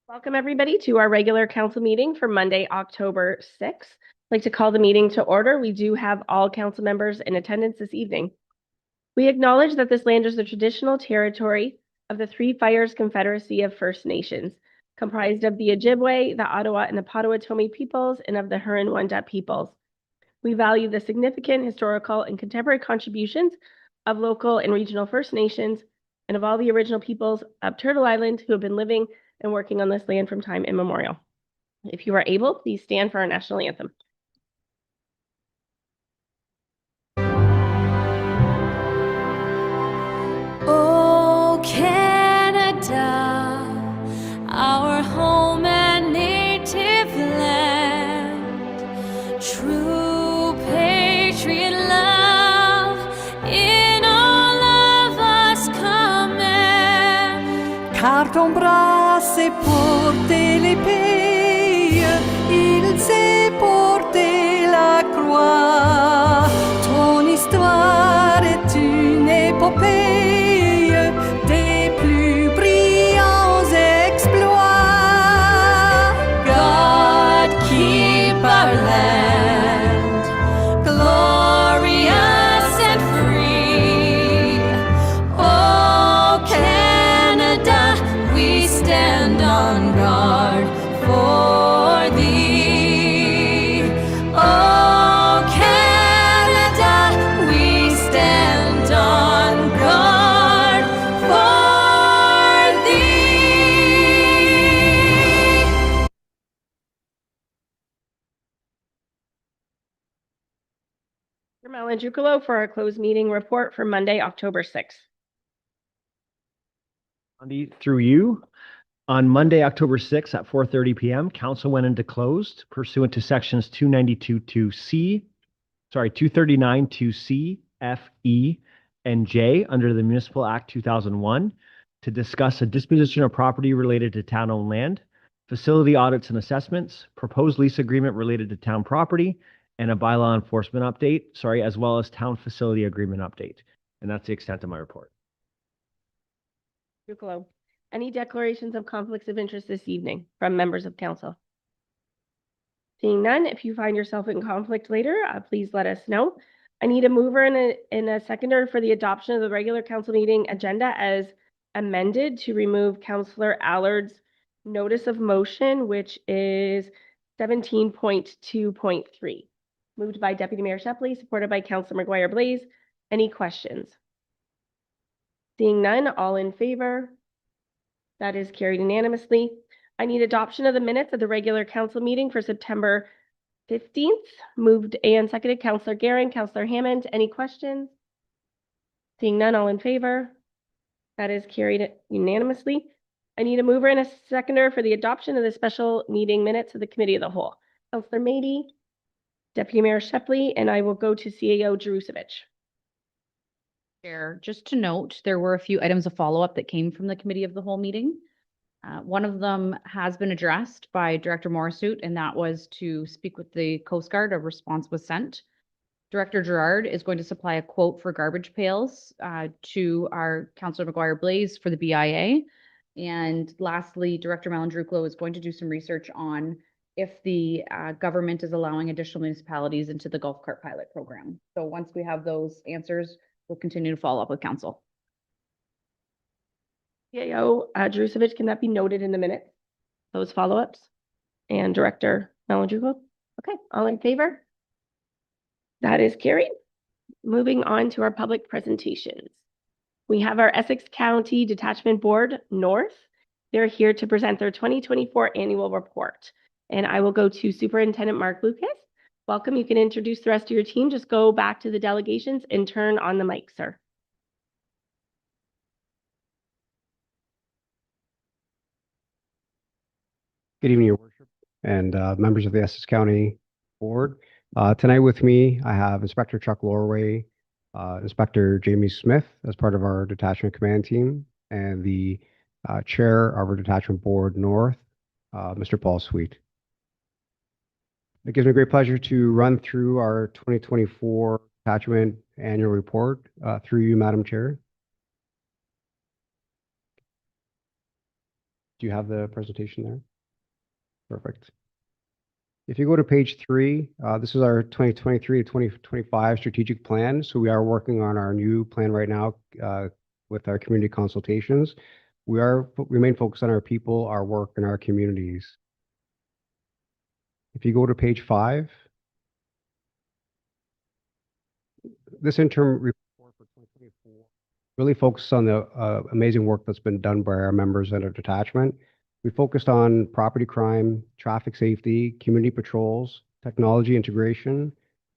Welcome, everybody, to our regular council meeting for Monday, October 6th. I'd like to call the meeting to order. We do have all council members in attendance this evening. We acknowledge that this land is the traditional territory of the Three Fires Confederacy of First Nations, comprised of the Ojibwe, the Ottawa, and the Potawatomi peoples, and of the Huron-Wendat peoples. We value the significant historical and contemporary contributions of local and regional First Nations and of all the original peoples of Turtle Island who have been living and working on this land from time immemorial. If you are able, please stand for our national anthem. Oh, Canada, our home and native land, true patriot love in all of us command. Car ton bras s'est porté l'épée, il s'est porté la croix. Ton histoire est une épopée des plus brillants exploits. God keep our land glorious and free. Oh, Canada, we stand on guard for thee. Oh, Canada, we stand on guard for thee. Mr. Malandrucolo for our closed meeting report for Monday, October 6th. Through you. On Monday, October 6th at 4:30 p.m., council went into closed pursuant to sections 239(2)C, F, E, and J under the Municipal Act 2001 to discuss a disposition of property related to town-owned land, facility audits and assessments, proposed lease agreement related to town property, and a bylaw enforcement update, as well as town facility agreement update. And that's the extent of my report. Drucolo, any declarations of conflicts of interest this evening from members of council? Seeing none, if you find yourself in conflict later, please let us know. I need a mover and a seconder for the adoption of the regular council meeting agenda as amended to remove Councillor Allard's notice of motion, which is 17.2.3. Moved by Deputy Mayor Shepley, supported by Councillor McGuire-Blaise. Any questions? Seeing none, all in favor? That is carried unanimously. I need adoption of the minutes of the regular council meeting for September 15th. Moved and seconded Councillor Guerin, Councillor Hammond. Any questions? Seeing none, all in favor? That is carried unanimously. I need a mover and a seconder for the adoption of the special meeting minutes of the Committee of the Whole. Councillor Mady, Deputy Mayor Shepley, and I will go to CAO Jarusevich. Chair, just to note, there were a few items of follow-up that came from the Committee of the Whole meeting. One of them has been addressed by Director Morrissoot, and that was to speak with the Coast Guard. A response was sent. Director Gerard is going to supply a quote for garbage pails to our Councillor McGuire-Blaise for the BIA. And lastly, Director Malandrucolo is going to do some research on if the government is allowing additional municipalities into the golf cart pilot program. So once we have those answers, we'll continue to follow up with council. CAO Jarusevich, can that be noted in the minutes? Those follow-ups? And Director Malandrucolo? Okay, all in favor? That is carried. Moving on to our public presentations. We have our Essex County Detachment Board North. They're here to present their 2024 annual report. And I will go to Superintendent Mark Lucas. Welcome. You can introduce the rest of your team. Just go back to the delegations and turn on the mic, sir. Good evening, Your Worship, and members of the Essex County Board. Tonight with me, I have Inspector Chuck Lorway, Inspector Jamie Smith as part of our detachment command team, and the Chair of our Detachment Board North, Mr. Paul Sweet. It gives me great pleasure to run through our 2024 Detachment Annual Report through you, Madam Chair. Do you have the presentation there? Perfect. If you go to page 3, this is our 2023 to 2025 strategic plan. So we are working on our new plan right now with our community consultations. We remain focused on our people, our work, and our communities. If you go to page 5, this interim report for 2024 really focuses on the amazing work that's been done by our members and our detachment. We focused on property crime, traffic safety, community patrols, technology integration,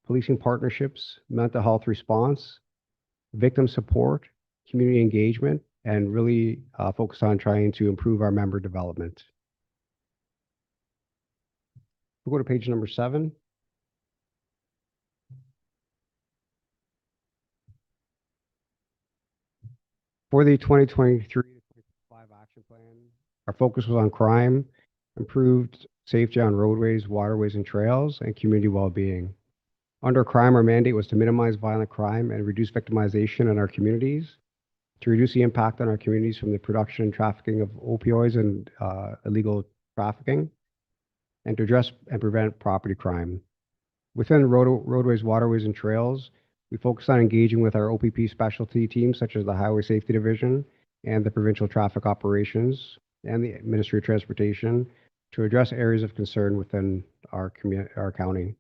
policing partnerships, mental health response, victim support, community engagement, and really focused on trying to improve our member development. We'll go to page number 7. For the 2023 to 2025 action plan, our focus was on crime, improved safety on roadways, waterways, and trails, and community well-being. Under crime, our mandate was to minimize violent crime and reduce victimization in our communities, to reduce the impact on our communities from the production and trafficking of opioids and illegal trafficking, and to address and prevent property crime. Within roadways, waterways, and trails, we focus on engaging with our OPP specialty teams, such as the Highway Safety Division and the Provincial Traffic Operations and the Ministry of Transportation, to address areas of concern within our county.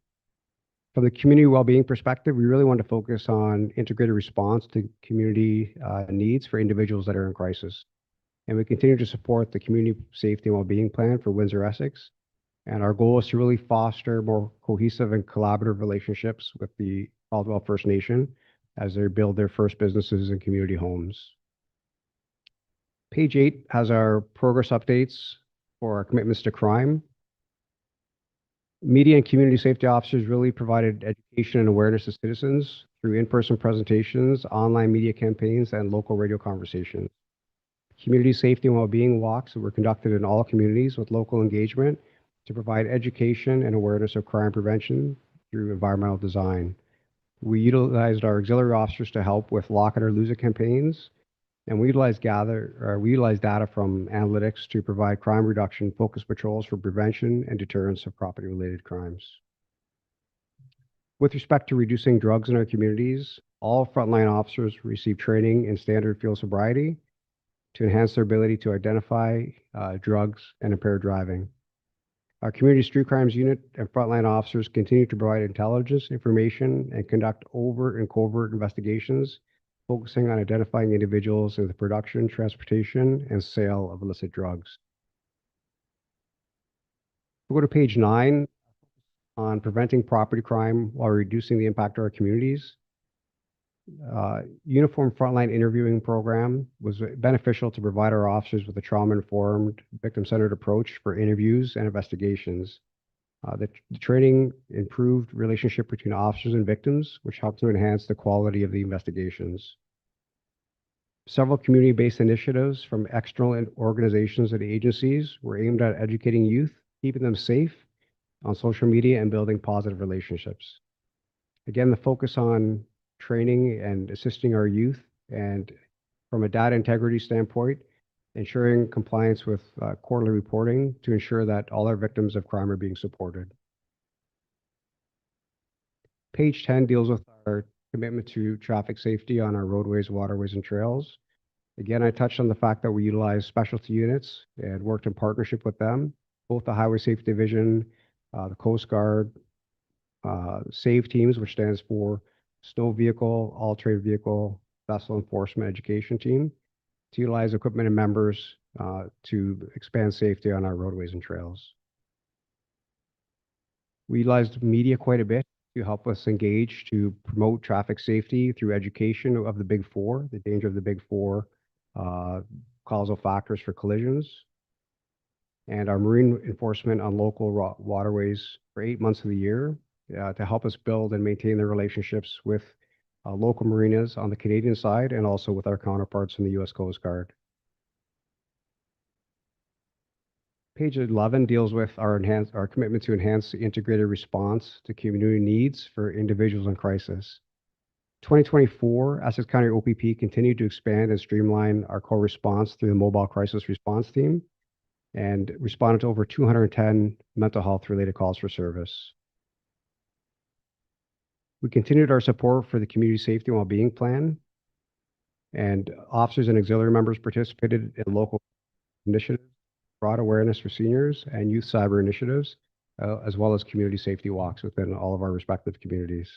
From the community well-being perspective, we really want to focus on integrated response to community needs for individuals that are in crisis. And we continue to support the Community Safety and Well-being Plan for Windsor-Essex. And our goal is to really foster more cohesive and collaborative relationships with the Caldwell First Nation as they build their first businesses and community homes. Page 8 has our progress updates for our commitments to crime. Media and community safety officers really provided education and awareness to citizens through in-person presentations, online media campaigns, and local radio conversations. Community safety and well-being walks were conducted in all communities with local engagement to provide education and awareness of crime prevention through environmental design. We utilized our auxiliary officers to help with lock it or lose it campaigns, and we utilized data from analytics to provide crime reduction focused patrols for prevention and deterrence of property-related crimes. With respect to reducing drugs in our communities, all frontline officers receive training in standard field sobriety to enhance their ability to identify drugs and impaired driving. Our Community Street Crimes Unit and frontline officers continue to provide intelligence, information, and conduct overt and covert investigations, focusing on identifying individuals in the production, transportation, and sale of illicit drugs. We'll go to page 9 on preventing property crime while reducing the impact of our communities. Uniform Frontline Interviewing Program was beneficial to provide our officers with a trauma-informed, victim-centered approach for interviews and investigations. The training improved relationship between officers and victims, which helped to enhance the quality of the investigations. Several community-based initiatives from external organizations and agencies were aimed at educating youth, keeping them safe on social media, and building positive relationships. Again, the focus on training and assisting our youth, and from a data integrity standpoint, ensuring compliance with quarterly reporting to ensure that all our victims of crime are being supported. Page 10 deals with our commitment to traffic safety on our roadways, waterways, and trails. Again, I touched on the fact that we utilize specialty units and worked in partnership with them, both the Highway Safety Division, the Coast Guard, SAVE teams, which stands for Snow Vehicle, All-Terrain Vehicle, Vessel Enforcement Education Team, to utilize equipment and members to expand safety on our roadways and trails. We utilized media quite a bit to help us engage to promote traffic safety through education of the Big Four, the danger of the Big Four causal factors for collisions, and our marine enforcement on local waterways for 8 months of the year to help us build and maintain the relationships with local marinas on the Canadian side and also with our counterparts in the U.S. Coast Guard. Page 11 deals with our commitment to enhance the integrated response to community needs for individuals in crisis. 2024, Essex County OPP continued to expand and streamline our core response through the Mobile Crisis Response Team. and responded to over 210 mental health related calls for service. We continued our support for the Community Safety and Wellbeing Plan, and officers and auxiliary members participated in local initiatives, broad awareness for seniors, and youth cyber initiatives, as well as community safety walks within all of our respective communities.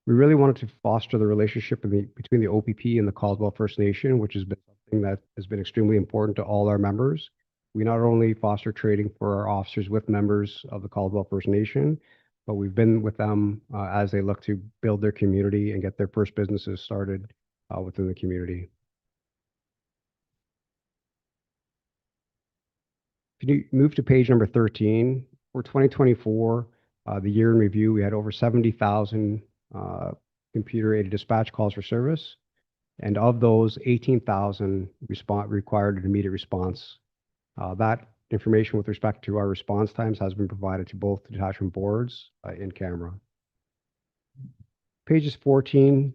We really wanted to foster the relationship between the OPP and the Caldwell First Nation, which has been something that has been extremely important to all our members. We not only foster training for our officers with members of the Caldwell First Nation, but we've been with them as they look to build their community and get their first businesses started within the community. If you move to page number 13, for 2024, the year in review, we had over 70,000 computer-aided dispatch calls for service. And of those, 18,000 required an immediate response. That information with respect to our response times has been provided to both detachment boards in camera. Pages 14,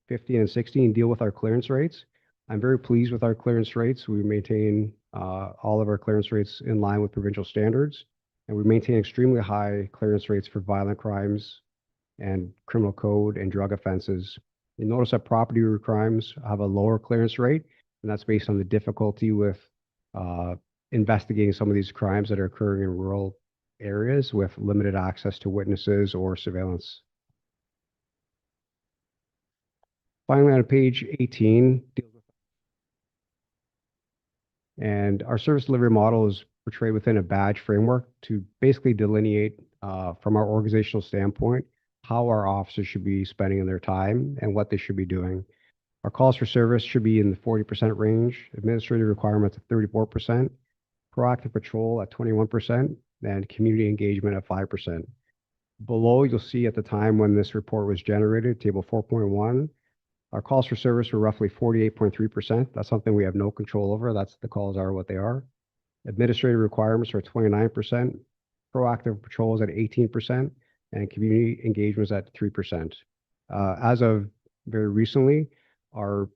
15, and 16 deal with our clearance rates. I'm very pleased with our clearance rates. We maintain all of our clearance rates in line with provincial standards, and we maintain extremely high clearance rates for violent crimes and criminal code and drug offenses. You notice that property crimes have a lower clearance rate, and that's based on the difficulty with investigating some of these crimes that are occurring in rural areas with limited access to witnesses or surveillance. Finally, on page 18, and our service delivery model is portrayed within a badge framework to basically delineate from our organizational standpoint how our officers should be spending their time and what they should be doing. Our calls for service should be in the 40% range, administrative requirements at 34%, proactive patrol at 21%, and community engagement at 5%. Below, you'll see at the time when this report was generated, table 4.1, our calls for service were roughly 48.3%. That's something we have no control over. That's the calls are what they are. Administrative requirements are 29%, proactive patrols at 18%, and community engagements at 3%. As of very recently, our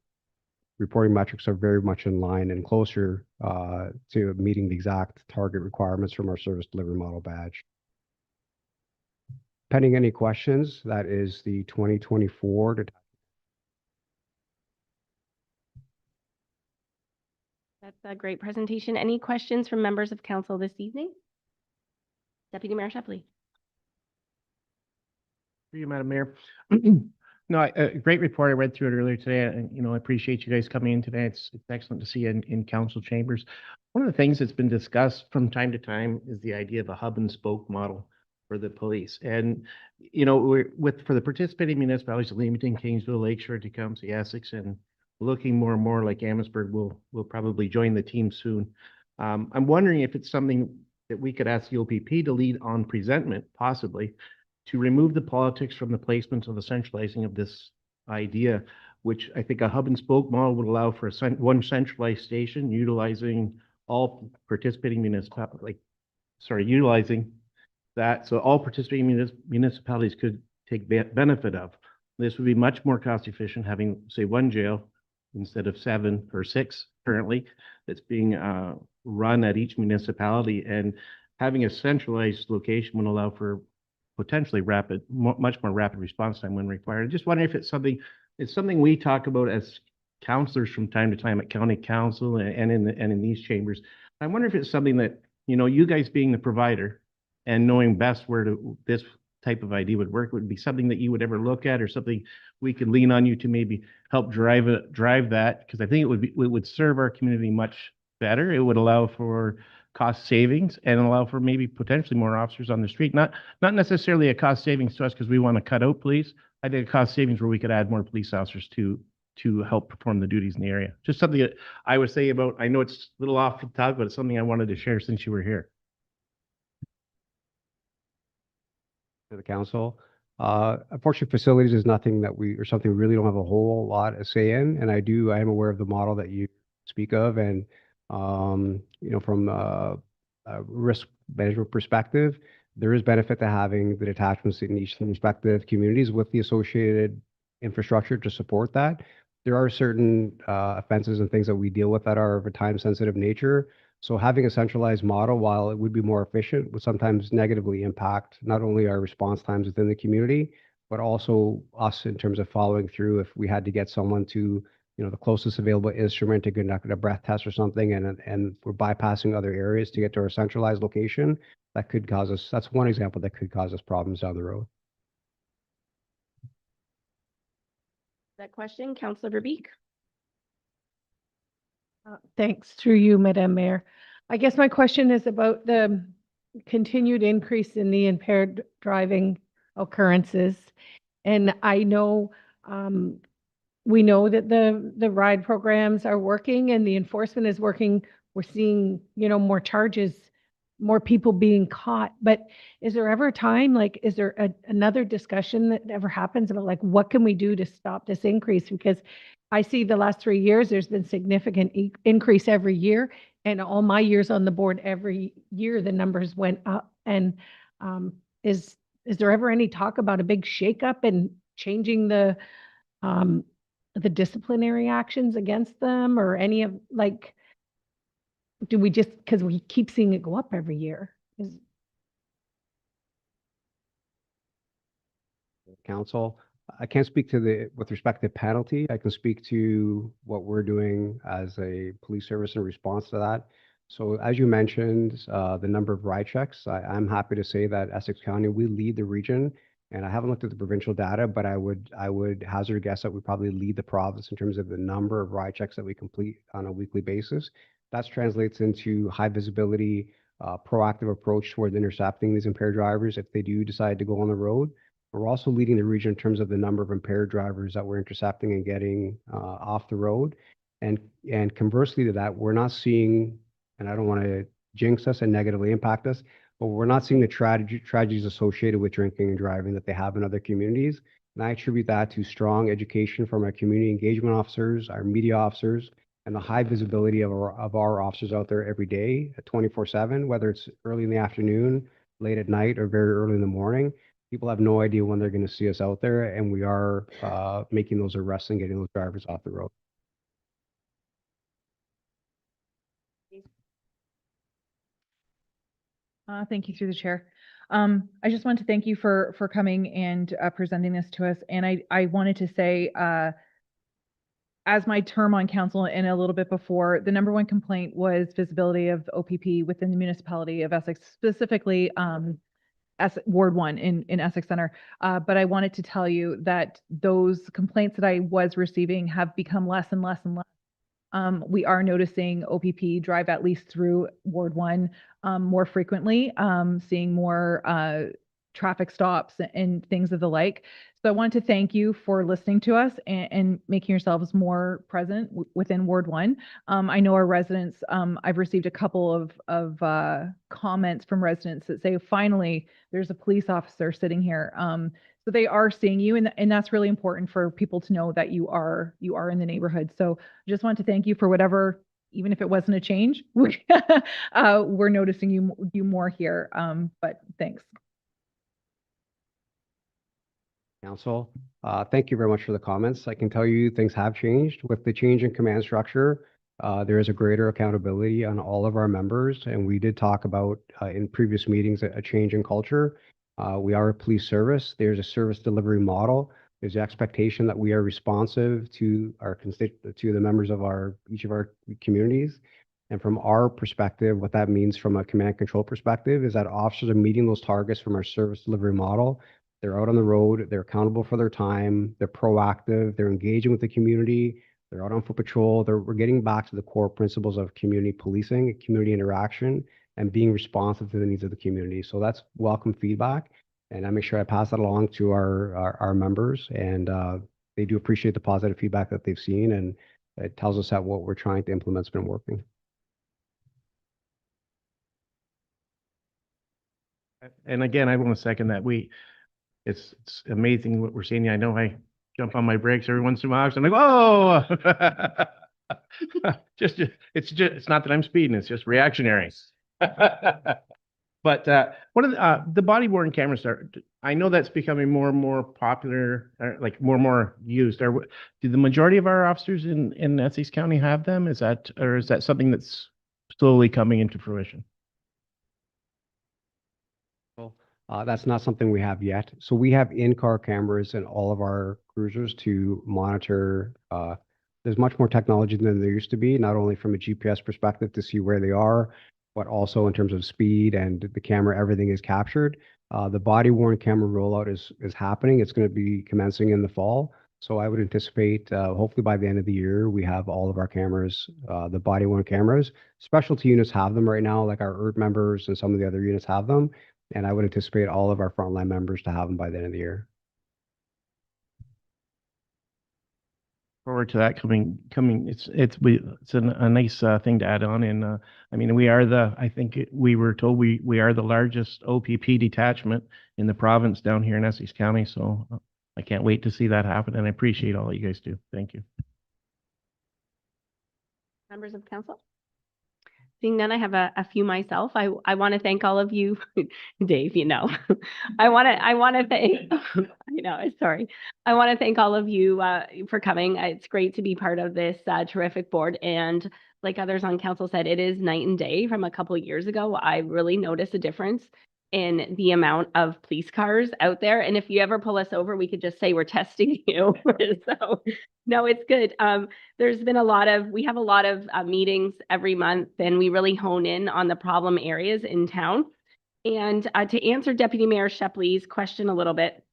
reporting metrics are very much in line and closer to meeting the exact target requirements from our service delivery model badge. Pending any questions, that is the 2024 That's a great presentation. Any questions from members of council this evening? Deputy Mayor Shepley. Through you, Madam Mayor. No, a great report. I read through it earlier today, and I appreciate you guys coming in today. It's excellent to see you in council chambers. One of the things that's been discussed from time to time is the idea of a hub and spoke model for the police. And for the participating municipalities, Leamington, Kingsville, Lakeshore, Tecumseh, Essex, and looking more and more like Amherstburg will probably join the team soon. I'm wondering if it's something that we could ask the OPP to lead on presentment, possibly, to remove the politics from the placements of the centralizing of this idea, which I think a hub and spoke model would allow for one centralized station utilizing all participating utilizing that. So all participating municipalities could take benefit of. This would be much more cost efficient having, say, one jail instead of 7 or 6 currently that's being run at each municipality, and having a centralized location would allow for potentially much more rapid response time when required. I just wonder if it's something we talk about as counselors from time to time at county council and in these chambers. I wonder if it's something that, you guys being the provider and knowing best where this type of idea would work, would be something that you would ever look at, or something we could lean on you to maybe help drive that, because I think it would serve our community much better. It would allow for cost savings and allow for maybe potentially more officers on the street. Not necessarily a cost savings to us because we want to cut out police. I think a cost savings where we could add more police officers to help perform the duties in the area. Just something that I would say about, I know it's a little off the top, but it's something I wanted to share since you were here. To the council. Unfortunately, facilities is something we really don't have a whole lot of say in, and I am aware of the model that you speak of, and from a risk management perspective, there is benefit to having the detachments in each respective communities with the associated infrastructure to support that. there are certain offenses and things that we deal with that are of a time-sensitive nature. So having a centralized model, while it would be more efficient, would sometimes negatively impact not only our response times within the community, but also us in terms of following through if we had to get someone to, the closest available instrument to conduct a breath test or something, and we're bypassing other areas to get to our centralized location. That could cause us, that's one example that could cause us problems down the road. That question, Councillor Verbeek. Thanks, through you, Madam Mayor. I guess my question is about the continued increase in the impaired driving occurrences. And I know, we know that the ride programs are working and the enforcement is working. We're seeing, more charges, more people being caught. But is there ever a time, like, is there another discussion that ever happens about, like, what can we do to stop this increase? Because I see the last 3 years, there's been significant increase every year. And all my years on the board, every year, the numbers went up. And is there ever any talk about a big shakeup and changing the disciplinary actions against them, or any of, like, do we just, because we keep seeing it go up every year? Council, I can't speak to with respect to penalty. I can speak to what we're doing as a police service in response to that. So as you mentioned, the number of ride checks, I'm happy to say that Essex County, we lead the region. And I haven't looked at the provincial data, but I would hazard a guess that we probably lead the province in terms of the number of ride checks that we complete on a weekly basis. That translates into high visibility, proactive approach towards intercepting these impaired drivers if they do decide to go on the road. We're also leading the region in terms of the number of impaired drivers that we're intercepting and getting off the road. And conversely to that, we're not seeing, and I don't want to jinx us and negatively impact us, but we're not seeing the tragedies associated with drinking and driving that they have in other communities. And I attribute that to strong education from our community engagement officers, our media officers, and the high visibility of our officers out there every day at 24/7, whether it's early in the afternoon, late at night, or very early in the morning. People have no idea when they're going to see us out there, and we are making those arrests and getting those drivers off the road. Thank you, through the chair. I just want to thank you for coming and presenting this to us. And I wanted to say, as my term on council and a little bit before, the number one complaint was visibility of OPP within the municipality of Essex, specifically Ward 1 in Essex Center. But I wanted to tell you that those complaints that I was receiving have become less and less and less. We are noticing OPP drive at least through Ward 1 more frequently, seeing more traffic stops and things of the like. So I want to thank you for listening to us and making yourselves more present within Ward 1. I know our residents, I've received a couple of comments from residents that say, finally, there's a police officer sitting here. So they are seeing you, and that's really important for people to know that you are in the neighborhood. So I just want to thank you for whatever, even if it wasn't a change, we're noticing you more here. But thanks. Council, thank you very much for the comments. I can tell you things have changed. With the change in command structure, there is a greater accountability on all of our members. And we did talk about in previous meetings a change in culture. We are a police service. There's a service delivery model. There's the expectation that we are responsive to to the members of each of our communities. And from our perspective, what that means from a command control perspective is that officers are meeting those targets from our service delivery model. They're out on the road, they're accountable for their time, they're proactive, they're engaging with the community, they're out on foot patrol. We're getting back to the core principles of community policing, community interaction, and being responsive to the needs of the community. So that's welcome feedback. And I make sure I pass that along to our members, and they do appreciate the positive feedback that they've seen, and it tells us that what we're trying to implement has been working. And again, I want to second that. It's amazing what we're seeing. I know I jump on my brakes every once in a while. I'm like, whoa! It's not that I'm speeding. It's just reactionary. But one of the body worn cameras I know that's becoming more and more popular, like more and more used. Do the majority of our officers in Essex County have them? Is that something that's slowly coming into fruition? That's not something we have yet. So we have in-car cameras in all of our cruisers to monitor. There's much more technology than there used to be, not only from a GPS perspective to see where they are, but also in terms of speed and the camera, everything is captured. The body worn camera rollout is happening. It's going to be commencing in the fall. So I would anticipate, hopefully by the end of the year, we have all of our cameras, the body worn cameras. Specialty units have them right now, like our ERT members and some of the other units have them. And I would anticipate all of our frontline members to have them by the end of the year. Forward to that coming. It's a nice thing to add on. And I mean, I think we were told we are the largest OPP detachment in the province down here in Essex County. So I can't wait to see that happen. And I appreciate all that you guys do. Thank you. Members of council? Seeing none, I have a few myself. I want to thank all of you, Dave, I want to thank, I know, sorry. I want to thank all of you for coming. It's great to be part of this terrific board. And like others on council said, it is night and day from a couple of years ago. I really noticed a difference in the amount of police cars out there. And if you ever pull us over, we could just say we're testing you. So no, it's good. We have a lot of meetings every month, and we really hone in on the problem areas in town. And to answer Deputy Mayor Shepley's question a little bit,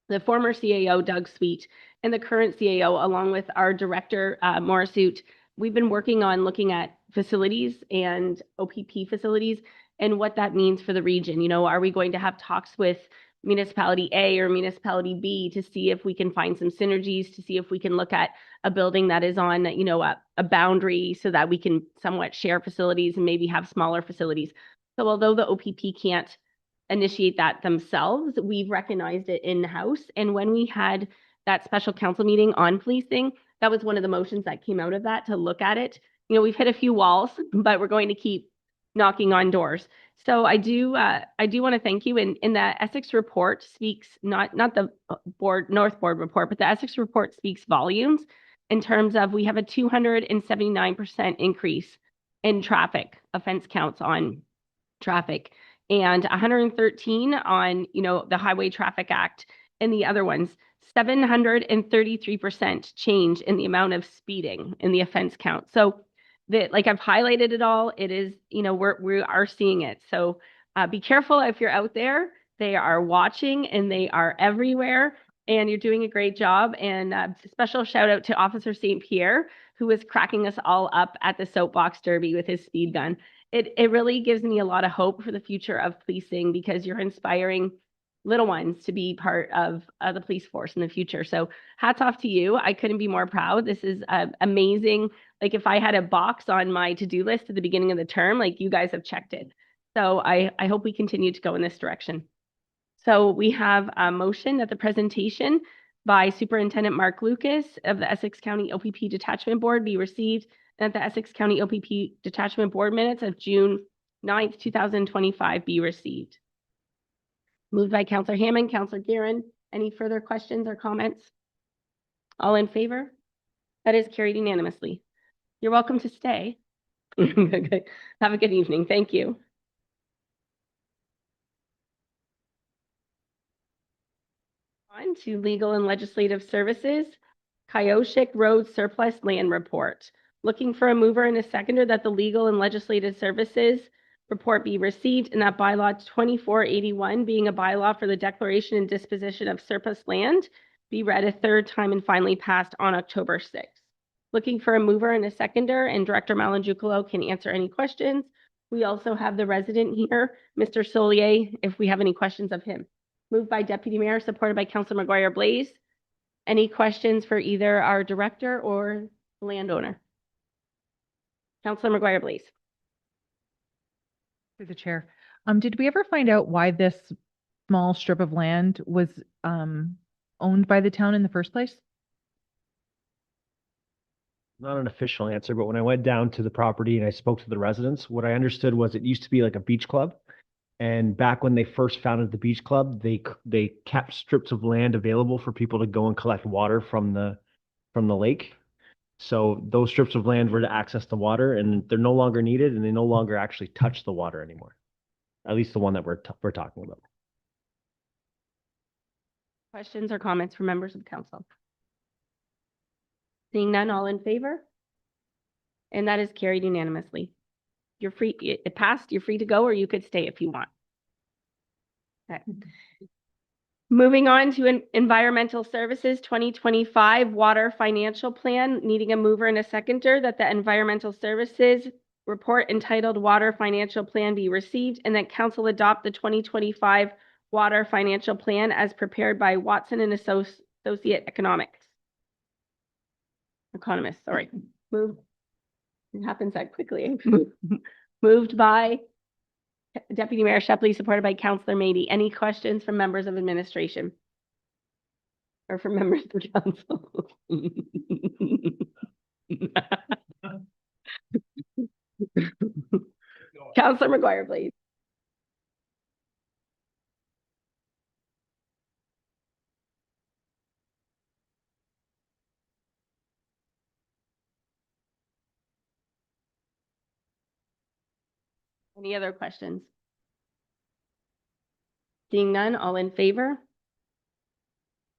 the former CAO, Doug Sweet, and the current CAO, along with our director, Morrisute, we've been working on looking at facilities and OPP facilities and what that means for the region. Are we going to have talks with municipality A or municipality B to see if we can find some synergies, to see if we can look at a building that is on, a boundary so that we can somewhat share facilities and maybe have smaller facilities. So although the OPP can't initiate that themselves, we've recognized it in-house. And when we had that special council meeting on policing, that was one of the motions that came out of that, to look at it. We've hit a few walls, but we're going to keep knocking on doors. So I do want to thank you. And the Essex report speaks, not the North Board report, but the Essex report speaks volumes in terms of we have a 279% increase in traffic offense counts on traffic, and 113 on, the Highway Traffic Act, and the other ones, 733% change in the amount of speeding in the offense count. So like I've highlighted it all, it is, we are seeing it. So be careful if you're out there. They are watching and they are everywhere, and you're doing a great job. And special shout out to Officer St. Pierre, who is cracking us all up at the soapbox derby with his speed gun. It really gives me a lot of hope for the future of policing, because you're inspiring little ones to be part of the police force in the future. So hats off to you. I couldn't be more proud. This is amazing. Like if I had a box on my to-do list at the beginning of the term, like you guys have checked it. So I hope we continue to go in this direction. So we have a motion that the presentation by Superintendent Mark Lucas of the Essex County OPP Detachment Board be received, and that the Essex County OPP Detachment Board minutes of June 9th, 2025 be received. Moved by Councillor Hammond, Councillor Guerin. Any further questions or comments? All in favor? That is carried unanimously. You're welcome to stay. Okay. Have a good evening. Thank you. On to Legal and Legislative Services, Kyoshik Road Surplus Land Report. Looking for a mover and a seconder that the Legal and Legislative Services report be received, and that bylaw 2481, being a bylaw for the declaration and disposition of surplus land, be read a third time and finally passed on October 6th. Looking for a mover and a seconder, and Director Malangioculo can answer any questions. We also have the resident here, Mr. Solier, if we have any questions of him. Moved by Deputy Mayor, supported by Councillor McGuire-Blaze. Any questions for either our director or the landowner? Councillor McGuire-Blaze. Through the chair. Did we ever find out why this small strip of land was owned by the town in the first place? Not an official answer, but when I went down to the property and I spoke to the residents, what I understood was it used to be like a beach club. And back when they first founded the beach club, they kept strips of land available for people to go and collect water from the lake. So those strips of land were to access the water, and they're no longer needed, and they no longer actually touch the water anymore. At least the one that we're talking about. Questions or comments from members of council? Seeing none, all in favor? And that is carried unanimously. You're free, it passed, you're free to go, or you could stay if you want. Okay. Moving on to Environmental Services 2025 Water Financial Plan, needing a mover and a seconder that the Environmental Services report entitled Water Financial Plan be received and that council adopt the 2025 Water Financial Plan as prepared by Watson and Associate Economists. Economists, sorry. Move. It happens that quickly. Moved by Deputy Mayor Shepley, supported by Councillor Mady. Any questions from members of administration? Or from members of council? Councillor McGuire, please. Any other questions? Seeing none, all in favor?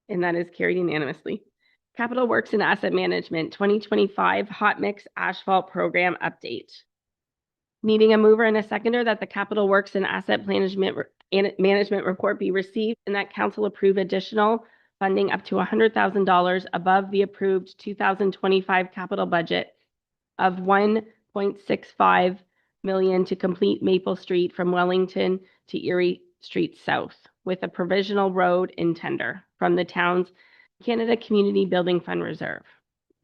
And that is carried unanimously. Capital Works and Asset Management 2025 Hot Mix Asphalt Program Update. Needing a mover and a seconder that the Capital Works and Asset Management report be received and that council approve additional funding up to $100,000 above the approved 2025 capital budget of $1.65 million to complete Maple Street from Wellington to Erie Street South with a provisional road in tender from the town's Canada Community Building Fund Reserve.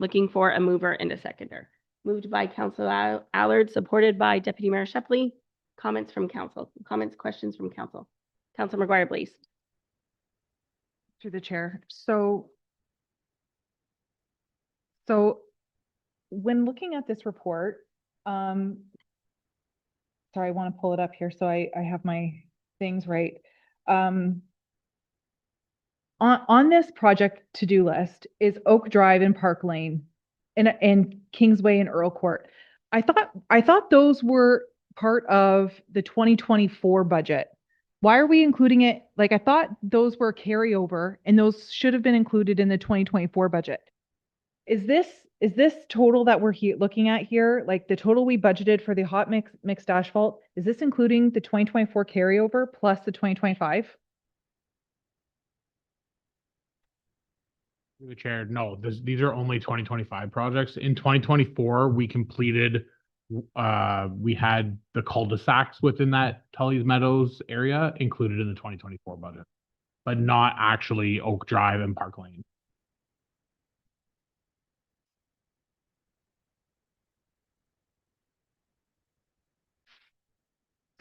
Looking for a mover and a seconder. Moved by Councilor Allard, supported by Deputy Mayor Shepley. Comments from council, questions from council. Councilor McGuire, please. Through the chair. So when looking at this report, sorry, I want to pull it up here so I have my things right. On this project to-do list is Oak Drive and Park Lane and Kingsway and Earl Court. I thought those were part of the 2024 budget. Why are we including it? Like, I thought those were carryover and those should have been included in the 2024 budget. Is this total that we're looking at here, like the total we budgeted for the hot mixed asphalt, is this including the 2024 carryover plus the 2025? Through the chair, no, these are only 2025 projects. In 2024, we completed, we had the cul-de-sacs within that Tully's Meadows area included in the 2024 budget, but not actually Oak Drive and Park Lane.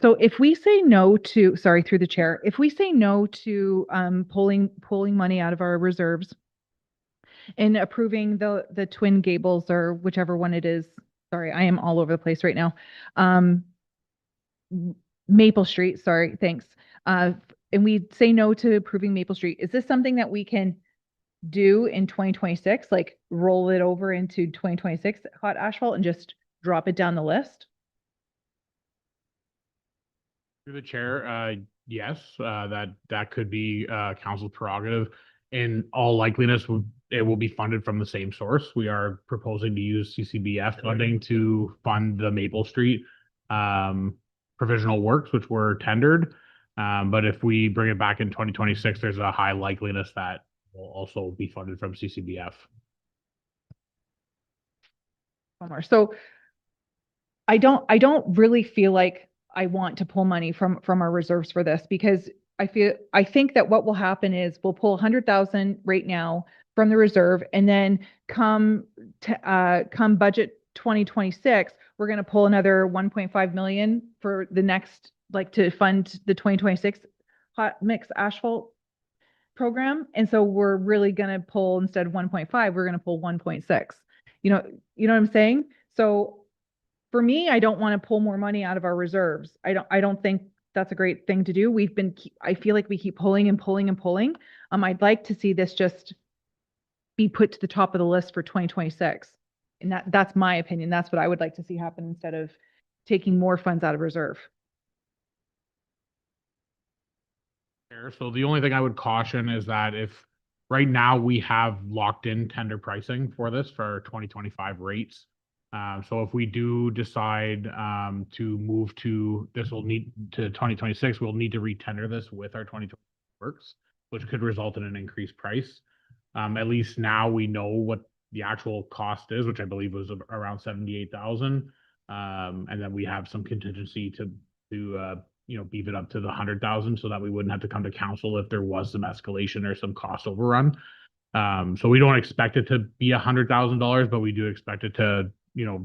So if we say no to, sorry, through the chair, if we say no to pulling money out of our reserves and approving the Twin Gables or whichever one it is, sorry, I am all over the place right now. Maple Street, sorry, thanks. And we say no to approving Maple Street. Is this something that we can do in 2026, like roll it over into 2026 hot asphalt and just drop it down the list? Through the chair, yes, that could be council's prerogative. In all likeliness, it will be funded from the same source. We are proposing to use CCBF funding to fund the Maple Street provisional works, which were tendered. But if we bring it back in 2026, there's a high likeliness that will also be funded from CCBF. So I don't really feel like I want to pull money from our reserves for this, because I think that what will happen is we'll pull 100,000 right now from the reserve, and then come budget 2026, we're going to pull another 1.5 million for the next, like, to fund the 2026 hot mix asphalt program. And so we're really going to pull, instead of 1.5, we're going to pull 1.6. You know what I'm saying? So for me, I don't want to pull more money out of our reserves. I don't think that's a great thing to do. I feel like we keep pulling and pulling and pulling. I'd like to see this just be put to the top of the list for 2026. And that's my opinion. That's what I would like to see happen instead of taking more funds out of reserve. So the only thing I would caution is that if right now we have locked in tender pricing for this for 2025 rates. So if we do decide to move to this, will need to 2026, we'll need to retender this with our 2020 works, which could result in an increased price. At least now we know what the actual cost is, which I believe was around 78,000. And then we have some contingency to beef it up to the 100,000 so that we wouldn't have to come to council if there was some escalation or some cost overrun. So we don't expect it to be $100,000, but we do expect it to,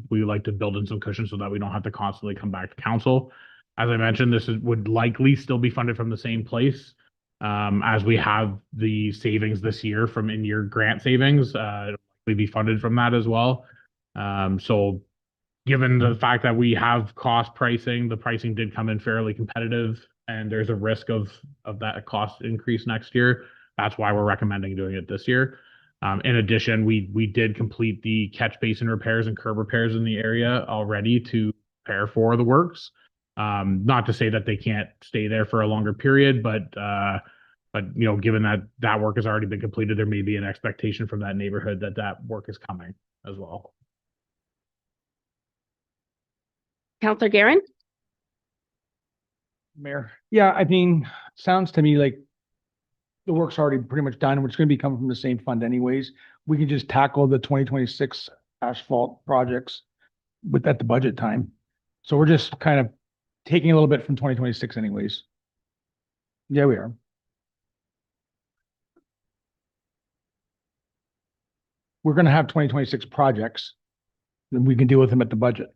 we like to build in some cushion so that we don't have to constantly come back to council. As I mentioned, would likely still be funded from the same place. As we have the savings this year from in-year grant savings, it'll likely be funded from that as well. So given the fact that we have cost pricing, the pricing did come in fairly competitive, and there's a risk of that cost increase next year. That's why we're recommending doing it this year. In addition, we did complete the catch basin repairs and curb repairs in the area already to prepare for the works. Not to say that they can't stay there for a longer period, but given that work has already been completed, there may be an expectation from that neighborhood that work is coming as well. Counselor Garen? Mayor. Yeah, I mean, sounds to me like the work's already pretty much done, which is going to be coming from the same fund anyways. We can just tackle the 2026 asphalt projects at the budget time. So we're just kind of taking a little bit from 2026 anyways. Yeah, we are. We're going to have 2026 projects, and we can deal with them at the budget.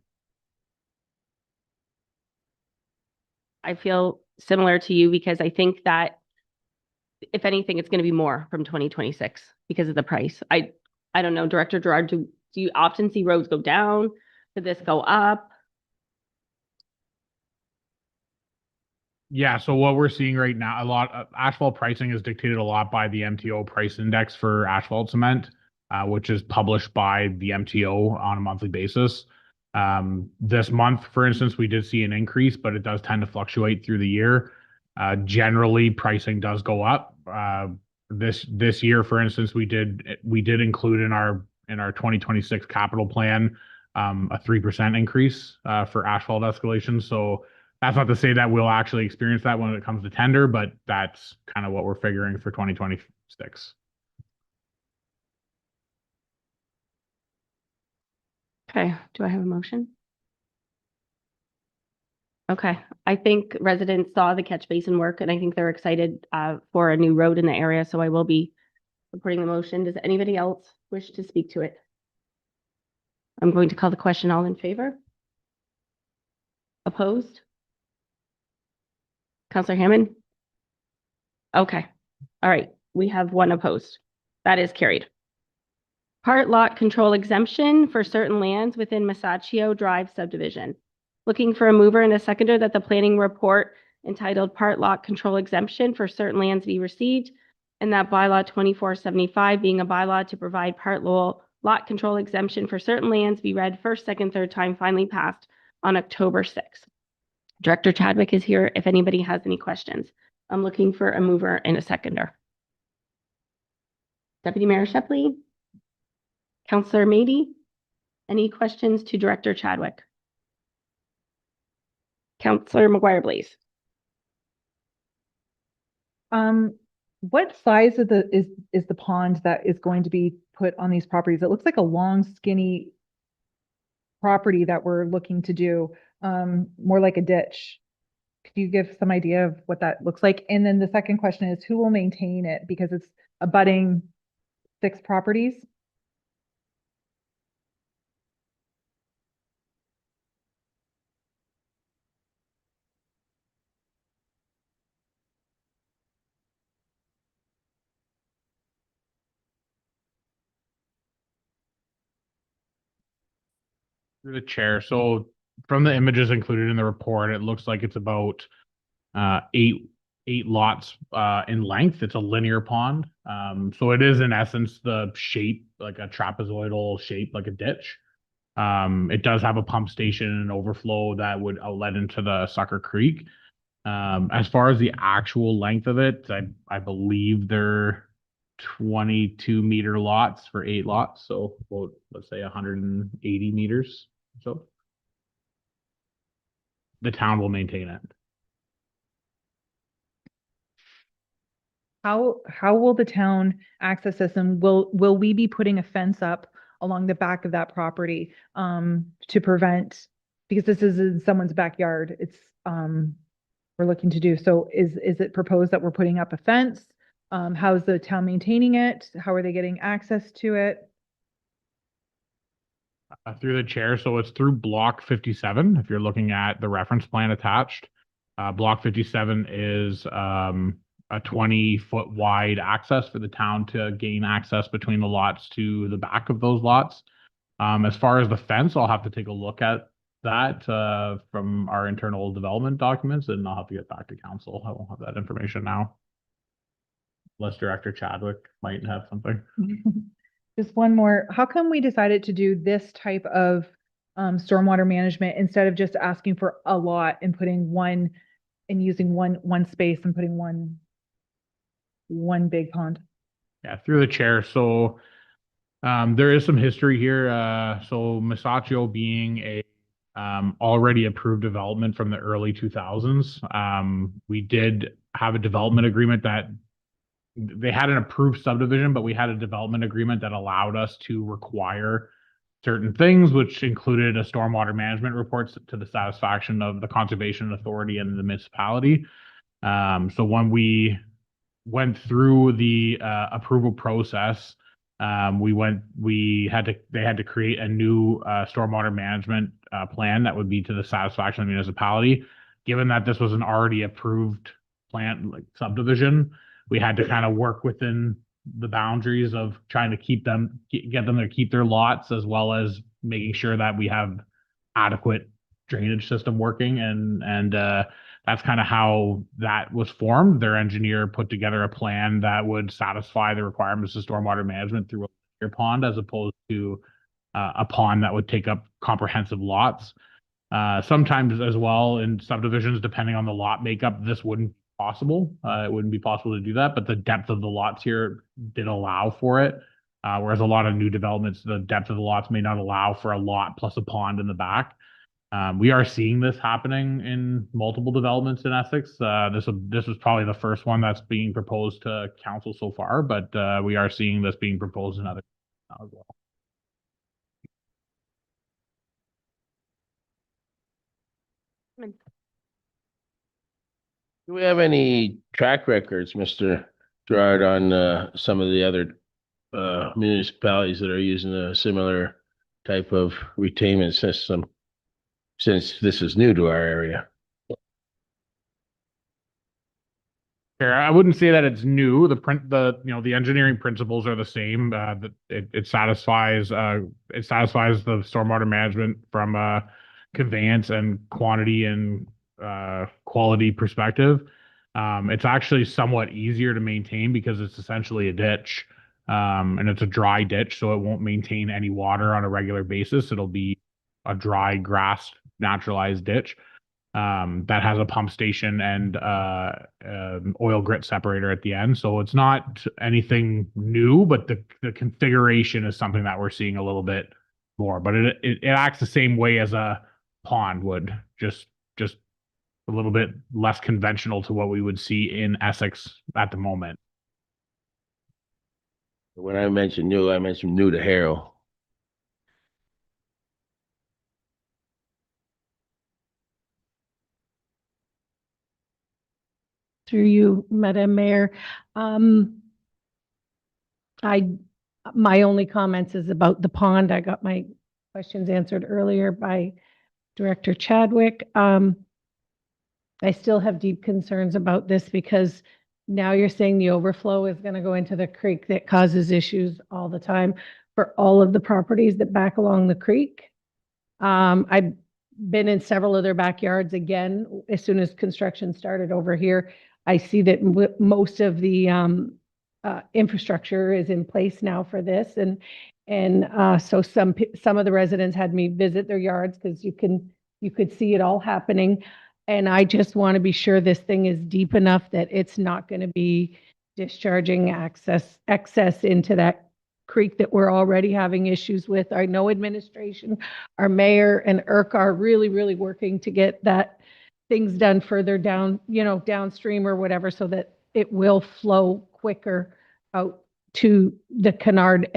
I feel similar to you because I think that if anything, it's going to be more from 2026 because of the price. I don't know, Director Gerard, do you often see roads go down? Did this go up? Yeah, so what we're seeing right now, a lot of asphalt pricing is dictated a lot by the MTO price index for asphalt cement, which is published by the MTO on a monthly basis. This month, for instance, we did see an increase, but it does tend to fluctuate through the year. Generally, pricing does go up. This year, for instance, we did include in our 2026 capital plan a 3% increase for asphalt escalation. So that's not to say that we'll actually experience that when it comes to tender, but that's kind of what we're figuring for 2026. Okay, do I have a motion? Okay, I think residents saw the catch basin work and I think they're excited for a new road in the area, so I will be supporting the motion. Does anybody else wish to speak to it? I'm going to call the question. All in favor? Opposed? Counselor Hammond? Okay, all right, we have one opposed. That is carried. Part lot control exemption for certain lands within Masaccio Drive subdivision. Looking for a mover and a seconder that the planning report entitled Part Lot Control Exemption for certain lands be received, and that bylaw 2475 being a bylaw to provide lot control exemption for certain lands be read first, second, third time, finally passed on October 6th. Director Chadwick is here if anybody has any questions. I'm looking for a mover and a seconder. Deputy Mayor Shepley? Counselor Mady? Any questions to Director Chadwick? Counselor McGuire, please. What size of is the pond that is going to be put on these properties? It looks like a long, skinny property that we're looking to do, more like a ditch. Could you give some idea of what that looks like? And then the second question is, who will maintain it? Because it's abutting 6 properties. Through the chair. So from the images included in the report, it looks like it's about eight lots in length. It's a linear pond. So it is in essence the shape, like a trapezoidal shape, like a ditch. It does have a pump station and an overflow that would outlet into the Sucker Creek. As far as the actual length of it, I believe they're 22-meter lots for 8 lots. So about, let's say 180 meters. So the town will maintain it. How will the town access this, and will we be putting a fence up along the back of that property to prevent, because this is in someone's backyard, it's we're looking to do. So is it proposed that we're putting up a fence? How is the town maintaining it? How are they getting access to it? Through the chair. So it's through block 57. If you're looking at the reference plan attached, block 57 is a 20-foot wide access for the town to gain access between the lots to the back of those lots. As far as the fence, I'll have to take a look at that from our internal development documents, and I'll have to get back to council. I won't have that information now. Unless Director Chadwick might have something. Just one more. How come we decided to do this type of stormwater management instead of just asking for a lot and putting one and using one space and putting one big pond? Yeah, through the chair. So there is some history here. So Masaccio being a already approved development from the early 2000s, we did have a development agreement that they had an approved subdivision, but we had a development agreement that allowed us to require certain things, which included a stormwater management report to the satisfaction of the Conservation Authority and the municipality. So when we went through the approval process, they had to create a new stormwater management plan that would be to the satisfaction of the municipality. Given that this was an already approved plant, like subdivision, we had to kind of work within the boundaries of trying to get them to keep their lots, as well as making sure that we have adequate drainage system working. And that's kind of how that was formed. Their engineer put together a plan that would satisfy the requirements of stormwater management through a pond, as opposed to a pond that would take up comprehensive lots. Sometimes as well in subdivisions, depending on the lot makeup, this wouldn't be possible. It wouldn't be possible to do that, but the depth of the lots here did allow for it. Whereas a lot of new developments, the depth of the lots may not allow for a lot plus a pond in the back. We are seeing this happening in multiple developments in Essex. This was probably the first one that's being proposed to council so far, but we are seeing this being proposed in other as well. Do we have any track records, Mr. Gerard, on some of the other municipalities that are using a similar type of retainment system, since this is new to our area? I wouldn't say that it's new. The engineering principles are the same. That it satisfies the stormwater management from a conveyance and quantity and quality perspective. It's actually somewhat easier to maintain because it's essentially a ditch, and it's a dry ditch, so it won't maintain any water on a regular basis. It'll be a dry grass naturalized ditch that has a pump station and oil grit separator at the end. So it's not anything new, but the configuration is something that we're seeing a little bit more. But it acts the same way as a pond would, just a little bit less conventional to what we would see in Essex at the moment. When I mentioned new to Harrow. Through you, Madam Mayor. My only comments is about the pond. I got my questions answered earlier by Director Chadwick. I still have deep concerns about this because now you're saying the overflow is going to go into the creek that causes issues all the time for all of the properties that back along the creek. I been in several of their backyards again. As soon as construction started over here, I see that most of the infrastructure is in place now for this. And so some of the residents had me visit their yards because you could see it all happening. And I just want to be sure this thing is deep enough that it's not going to be discharging excess into that creek that we're already having issues with. I know administration, our mayor and IRC are really, really working to get that things done further down, downstream or whatever, so that it will flow quicker out to the canard.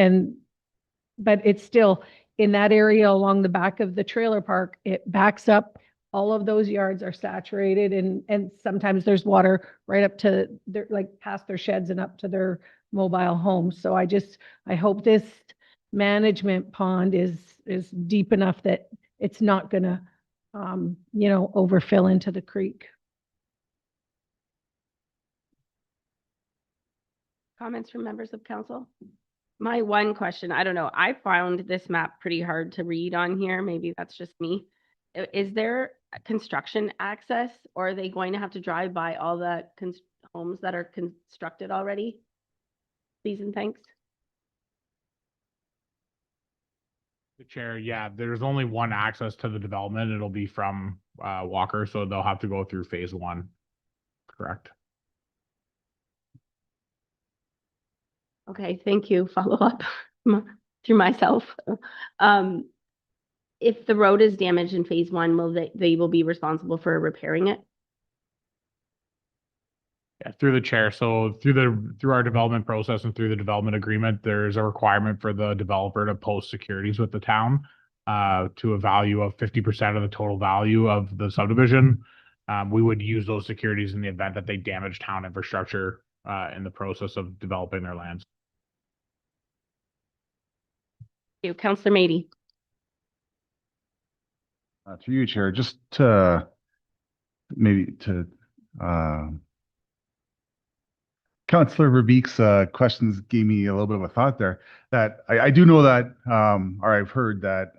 But it's still in that area along the back of the trailer park, it backs up. All of those yards are saturated and sometimes there's water right up to their, like past their sheds and up to their mobile homes. So I hope this management pond is deep enough that it's not gonna, overfill into the creek. Comments from members of council? My one question, I don't know, I found this map pretty hard to read on here. Maybe that's just me. Is there construction access, or are they going to have to drive by all the homes that are constructed already? Please and thanks. The chair, yeah, there's only one access to the development. It'll be from Walker, so they'll have to go through phase one. Correct. Okay, thank you. Follow up through myself. If the road is damaged in phase one, they will be responsible for repairing it? Yeah, through the chair. So through our development process and through the development agreement, there's a requirement for the developer to post securities with the town to a value of 50% of the total value of the subdivision. We would use those securities in the event that they damage town infrastructure in the process of developing their lands. Thank you. Councillor Mady. Through you, Chair, just to maybe to Councillor Verbeek's questions gave me a little bit of a thought there. That I do know that, or I've heard that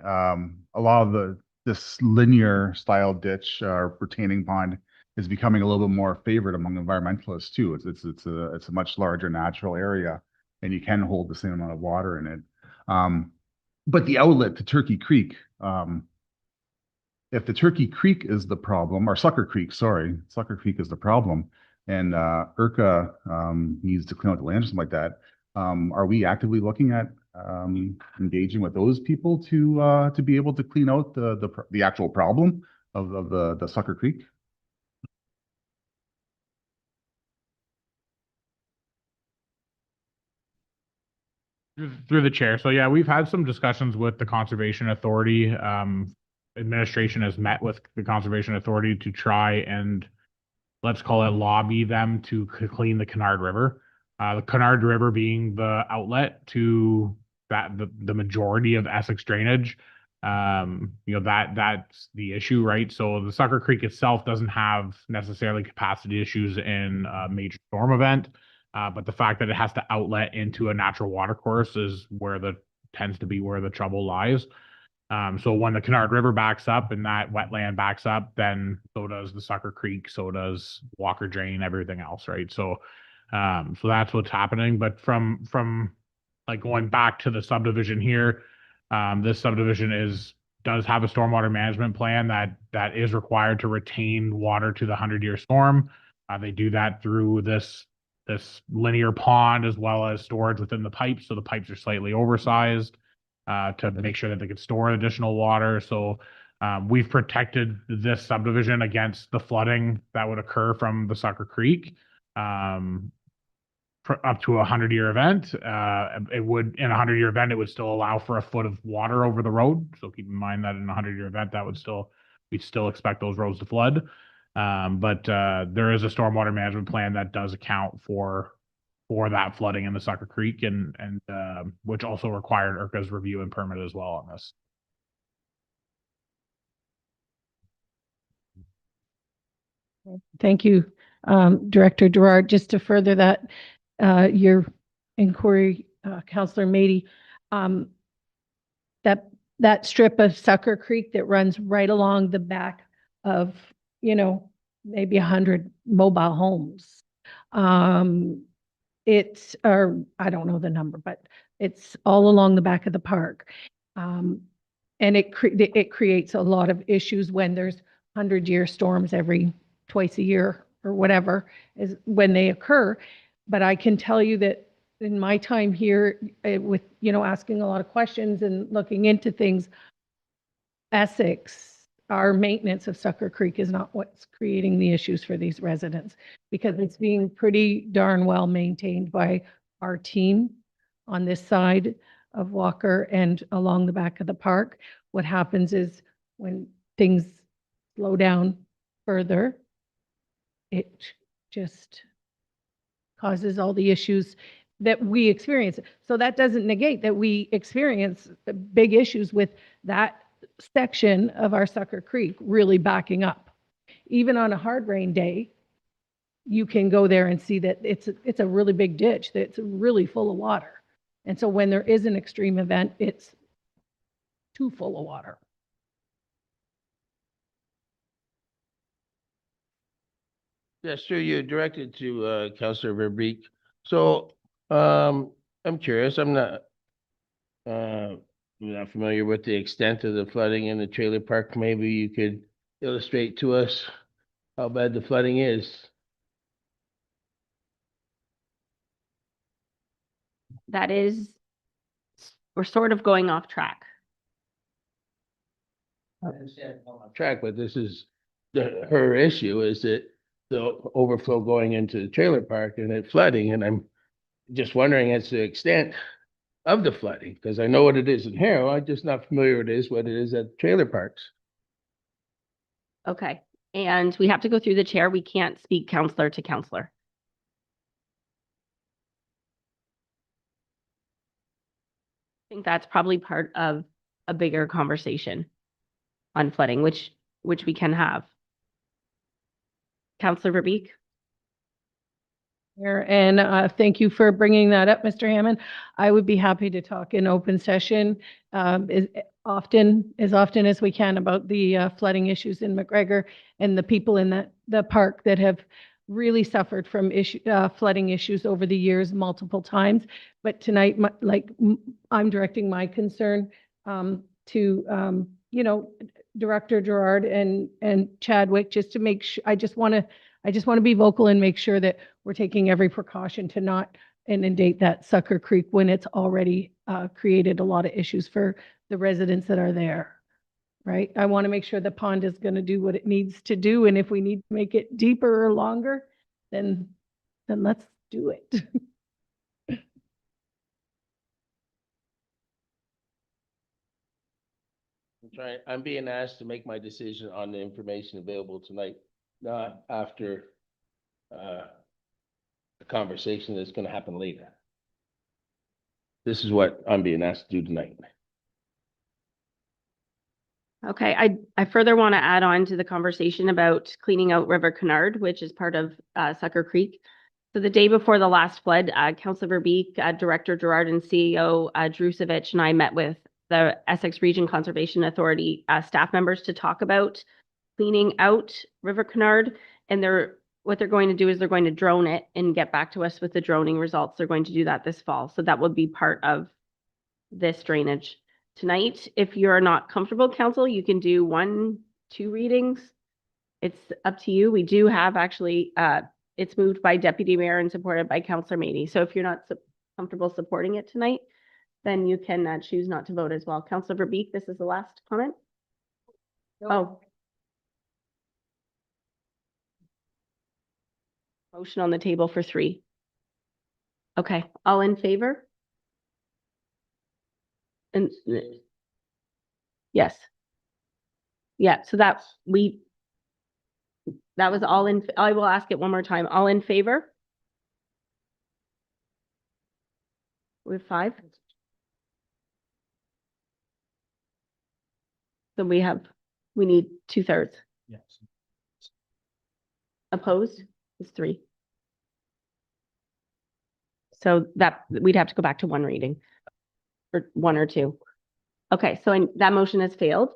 a lot of this linear style ditch retaining pond is becoming a little bit more favored among environmentalists too. It's a much larger natural area, and you can hold the same amount of water in it. But the outlet to Turkey Creek, if the Turkey Creek is the problem, or Sucker Creek is the problem, and IRCA needs to clean out the land or something like that, are we actively looking at engaging with those people to be able to clean out the actual problem of the Sucker Creek? Through the chair. So yeah, we've had some discussions with the Conservation Authority. Administration has met with the Conservation Authority to try and, let's call it, lobby them to clean the Canard River. The Canard River being the outlet to the majority of Essex drainage. That's the issue, right? So the Sucker Creek itself doesn't have necessarily capacity issues in a major storm event. But the fact that it has to outlet into a natural water course is tends to be where the trouble lies. So when the Canard River backs up and that wetland backs up, then so does the Sucker Creek, so does Walker Drain, everything else, right? So that's what's happening. But from like going back to the subdivision here, this subdivision does have a stormwater management plan that is required to retain water to the 100-year storm. They do that through this linear pond as well as storage within the pipes. So the pipes are slightly oversized to make sure that they could store additional water. So we've protected this subdivision against the flooding that would occur from the Sucker Creek for up to a 100-year event. In a 100-year event, it would still allow for a foot of water over the road. So keep in mind that in a 100-year event, we'd still expect those roads to flood. But there is a stormwater management plan that does account for that flooding in the Sucker Creek and which also required IRCA's review and permit as well on this. Thank you, Director Gerard. Just to further that, your inquiry, Councillor Mady, that that strip of Sucker Creek that runs right along the back of, maybe 100 mobile homes. It's, or I don't know the number, but it's all along the back of the park. And it creates a lot of issues when there's 100-year storms every twice a year or whatever is when they occur. But I can tell you that in my time here with, asking a lot of questions and looking into things, Essex, our maintenance of Sucker Creek is not what's creating the issues for these residents, because it's being pretty darn well maintained by our team on this side of Walker and along the back of the park. What happens is when things slow down further, it just causes all the issues that we experience. So that doesn't negate that we experience big issues with that section of our Sucker Creek really backing up. Even on a hard rain day, you can go there and see that it's a really big ditch that's really full of water. And so when there is an extreme event, it's too full of water. Yes, sir, you directed to Councillor Verbeek. So I'm curious, I'm not familiar with the extent of the flooding in the trailer park. Maybe you could illustrate to us how bad the flooding is. That is, we're sort of going off track. I understand off track, but this is her issue is that the overflow going into the trailer park and it flooding, and I'm just wondering as to the extent of the flooding, because I know what it is in Harrow. I'm just not familiar with what it is at trailer parks. Okay, and we have to go through the chair. We can't speak counselor to counselor. I think that's probably part of a bigger conversation on flooding, which we can have. Counselor Verbeek? And thank you for bringing that up, Mr. Hammond. I would be happy to talk in open session as often as we can about the flooding issues in McGregor and the people in the park that have really suffered from flooding issues over the years multiple times. But tonight, I'm directing my concern to Director Gerard and Chadwick, just to make sure. I just want to be vocal and make sure that we're taking every precaution to not inundate that Sucker Creek when it's already created a lot of issues for the residents that are there, right? I want to make sure the pond is going to do what it needs to do. And if we need to make it deeper or longer, then let's do it. I'm being asked to make my decision on the information available tonight, not after a conversation that's going to happen later. This is what I'm being asked to do tonight. Okay, I further want to add on to the conversation about cleaning out River Canard, which is part of Sucker Creek. So the day before the last flood, Councillor Verbeek, Director Gerard, and CEO Drusevich and I met with the Essex Region Conservation Authority staff members to talk about cleaning out River Canard. And what they're going to do is they're going to drone it and get back to us with the droning results. They're going to do that this fall. So that will be part of this drainage. Tonight, if you're not comfortable, council, you can do 1-2 readings. It's up to you. We do have actually, it's moved by Deputy Mayor and supported by Councillor Mady. So if you're not comfortable supporting it tonight, then you can choose not to vote as well. Councillor Verbeek, this is the last comment. No. Oh. Motion on the table for 3. Okay, all in favor? And yes. Yeah, so that was all in, I will ask it one more time. All in favor? We have 5. So we need 2/3. Yes. Opposed is 3. So that we'd have to go back to 1 reading or 1 or 2. Okay, so that motion has failed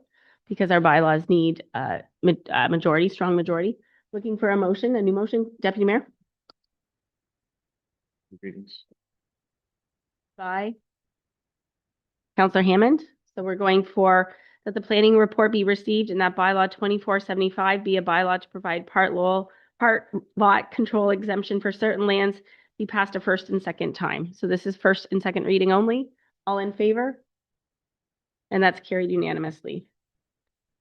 because our bylaws need a majority, strong majority. Looking for a motion, a new motion, Deputy Mayor? By Counselor Hammond. So we're going for that the planning report be received and that bylaw 2475 be a bylaw to provide part lot control exemption for certain lands be passed a first and second time. So this is first and second reading only. All in favor? And that's carried unanimously.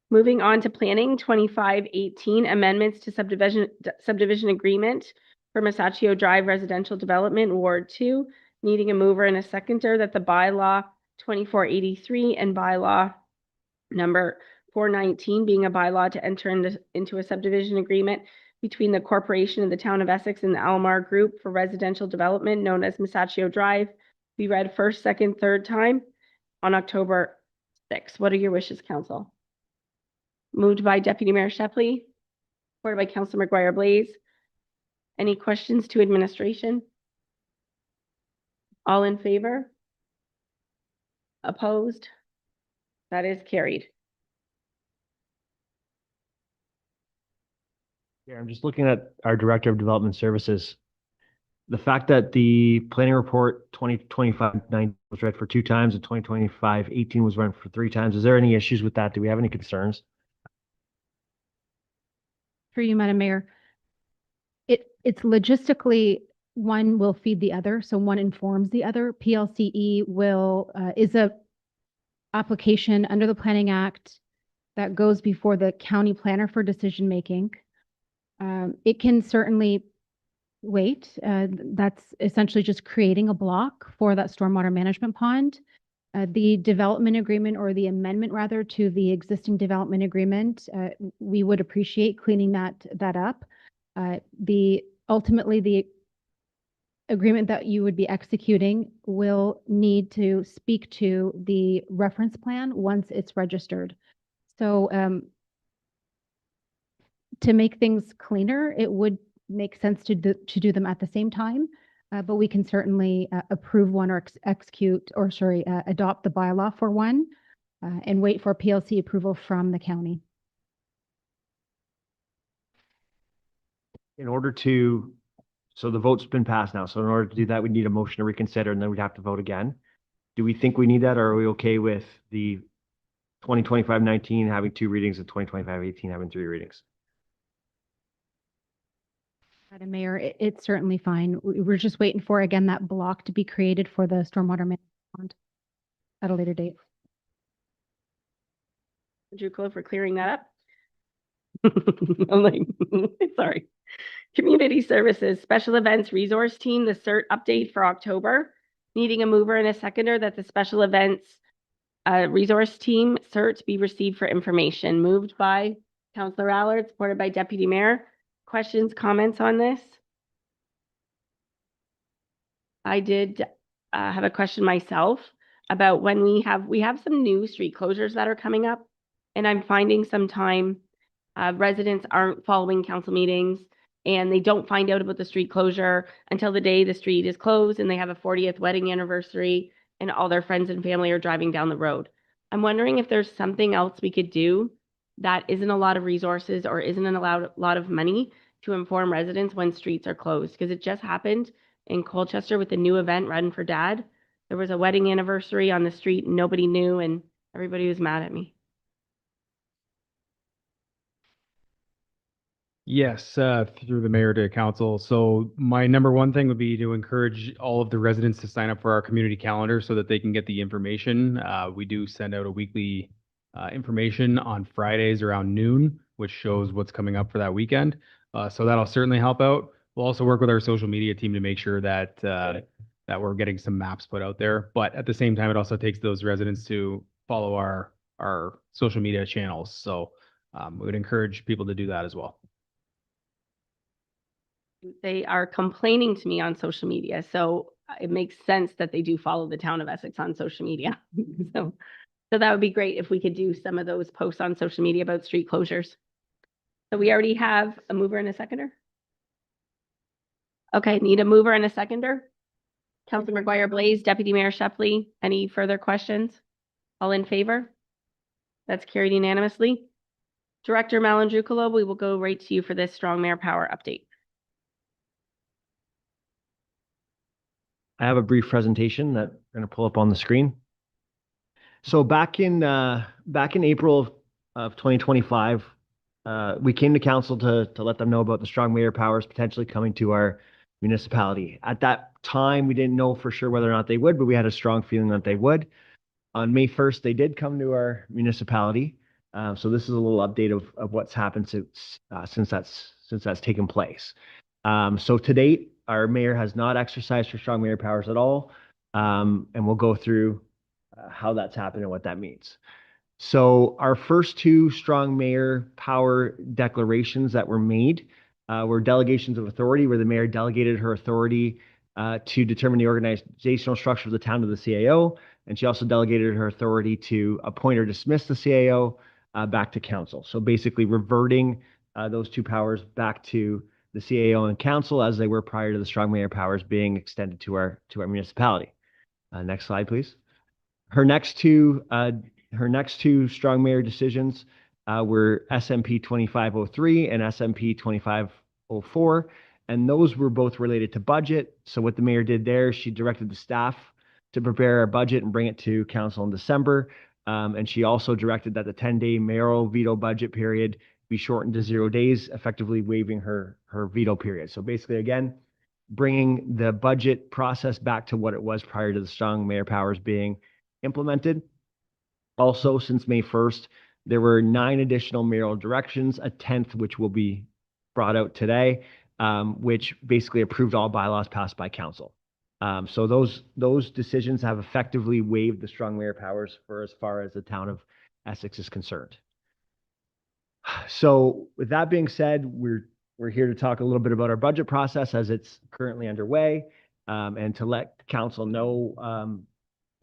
Moving on to planning 2518 amendments to subdivision agreement for Masaccio Drive Residential Development Ward 2, needing a mover and a seconder that the bylaw 2483 and bylaw number 419 being a bylaw to enter into a subdivision agreement between the corporation of the town of Essex and the Almar Group for residential development known as Masaccio Drive be read first, second, third time on October 6th. What are your wishes, council? Moved by Deputy Mayor Shepley, supported by Councilor McGuire Blaze. Any questions to administration? All in favor? Opposed? That is carried. Yeah, I'm just looking at our Director of Development Services. The fact that the planning report 2025-9 was read for 2 times and 2025-18 was read for 3 times. Is there any issues with that? Do we have any concerns? For you, Madam Mayor, it's logistically, one will feed the other, so one informs the other. PLCE is a application under the Planning Act that goes before the county planner for decision making. It can certainly wait. That's essentially just creating a block for that stormwater management pond. The development agreement, or the amendment rather, to the existing development agreement, we would appreciate cleaning that up. Ultimately, the agreement that you would be executing will need to speak to the reference plan once it's registered. So to make things cleaner, it would make sense to do them at the same time. But we can certainly approve one or adopt the bylaw for one and wait for PLC approval from the county. So the vote's been passed now. So in order to do that, we need a motion to reconsider and then we'd have to vote again. Do we think we need that, or are we okay with the 2025-19 having 2 readings and 2025-18 having 3 readings? Madam Mayor, it's certainly fine. We're just waiting for, again, that block to be created for the stormwater management pond at a later date. Drew Cole for clearing that up. I'm like, sorry. Community Services, Special Events Resource Team, the CERT update for October. Needing a mover and a seconder that the Special Events Resource Team CERT be received for information. Moved by Councillor Allard, supported by Deputy Mayor. Questions, comments on this? I did have a question myself about when we have some new street closures that are coming up, and I'm finding sometime residents aren't following council meetings and they don't find out about the street closure until the day the street is closed and they have a 40th wedding anniversary and all their friends and family are driving down the road. I'm wondering if there's something else we could do that isn't a lot of resources or isn't a lot of money to inform residents when streets are closed, because it just happened in Colchester with the new event, Run for Dad. There was a wedding anniversary on the street and nobody knew and everybody was mad at me. Yes, through the mayor to council. So my number one thing would be to encourage all of the residents to sign up for our community calendar so that they can get the information. We do send out a weekly information on Fridays around noon, which shows what's coming up for that weekend. So that'll certainly help out. We'll also work with our social media team to make sure that that we're getting some maps put out there. But at the same time, it also takes those residents to follow our social media channels. So we would encourage people to do that as well. They are complaining to me on social media, so it makes sense that they do follow the town of Essex on social media. So that would be great if we could do some of those posts on social media about street closures. So we already have a mover and a seconder. Okay, need a mover and a seconder. Councilor McGuire Blaze, Deputy Mayor Shepley, any further questions? All in favor? That's carried unanimously. Director Malandroukolo, we will go right to you for this strong mayor power update. I have a brief presentation that we're going to pull up on the screen. So back in April of 2025, we came to council to let them know about the strong mayor powers potentially coming to our municipality. At that time, we didn't know for sure whether or not they would, but we had a strong feeling that they would. On May 1st, they did come to our municipality. So this is a little update of what's happened since that's taken place. So to date, our mayor has not exercised her strong mayor powers at all. And we'll go through how that's happened and what that means. So our first two strong mayor power declarations that were made were delegations of authority, where the mayor delegated her authority to determine the organizational structure of the town to the CAO. And she also delegated her authority to appoint or dismiss the CAO back to council. So basically reverting those two powers back to the CAO and council as they were prior to the strong mayor powers being extended to our municipality. Next slide, please. Her next two strong mayor decisions were SMP 2503 and SMP 2504, and those were both related to budget. So what the mayor did there, she directed the staff to prepare a budget and bring it to council in December. And she also directed that the 10-day mayoral veto budget period be shortened to 0 days, effectively waiving her veto period. So basically, again, bringing the budget process back to what it was prior to the strong mayor powers being implemented. Also, since May 1st, there were 9 additional mayoral directions, a 10th which will be brought out today, which basically approved all bylaws passed by council. So those decisions have effectively waived the strong mayor powers for as far as the town of Essex is concerned. So with that being said, we're here to talk a little bit about our budget process as it's currently underway, and to let council know,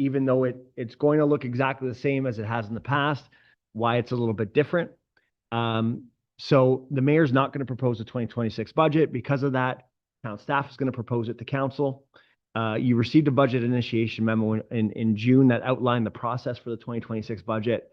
even though it's going to look exactly the same as it has in the past, why it's a little bit different. So the mayor's not going to propose a 2026 budget. Because of that, town staff is going to propose it to council. You received a budget initiation memo in June that outlined the process for the 2026 budget.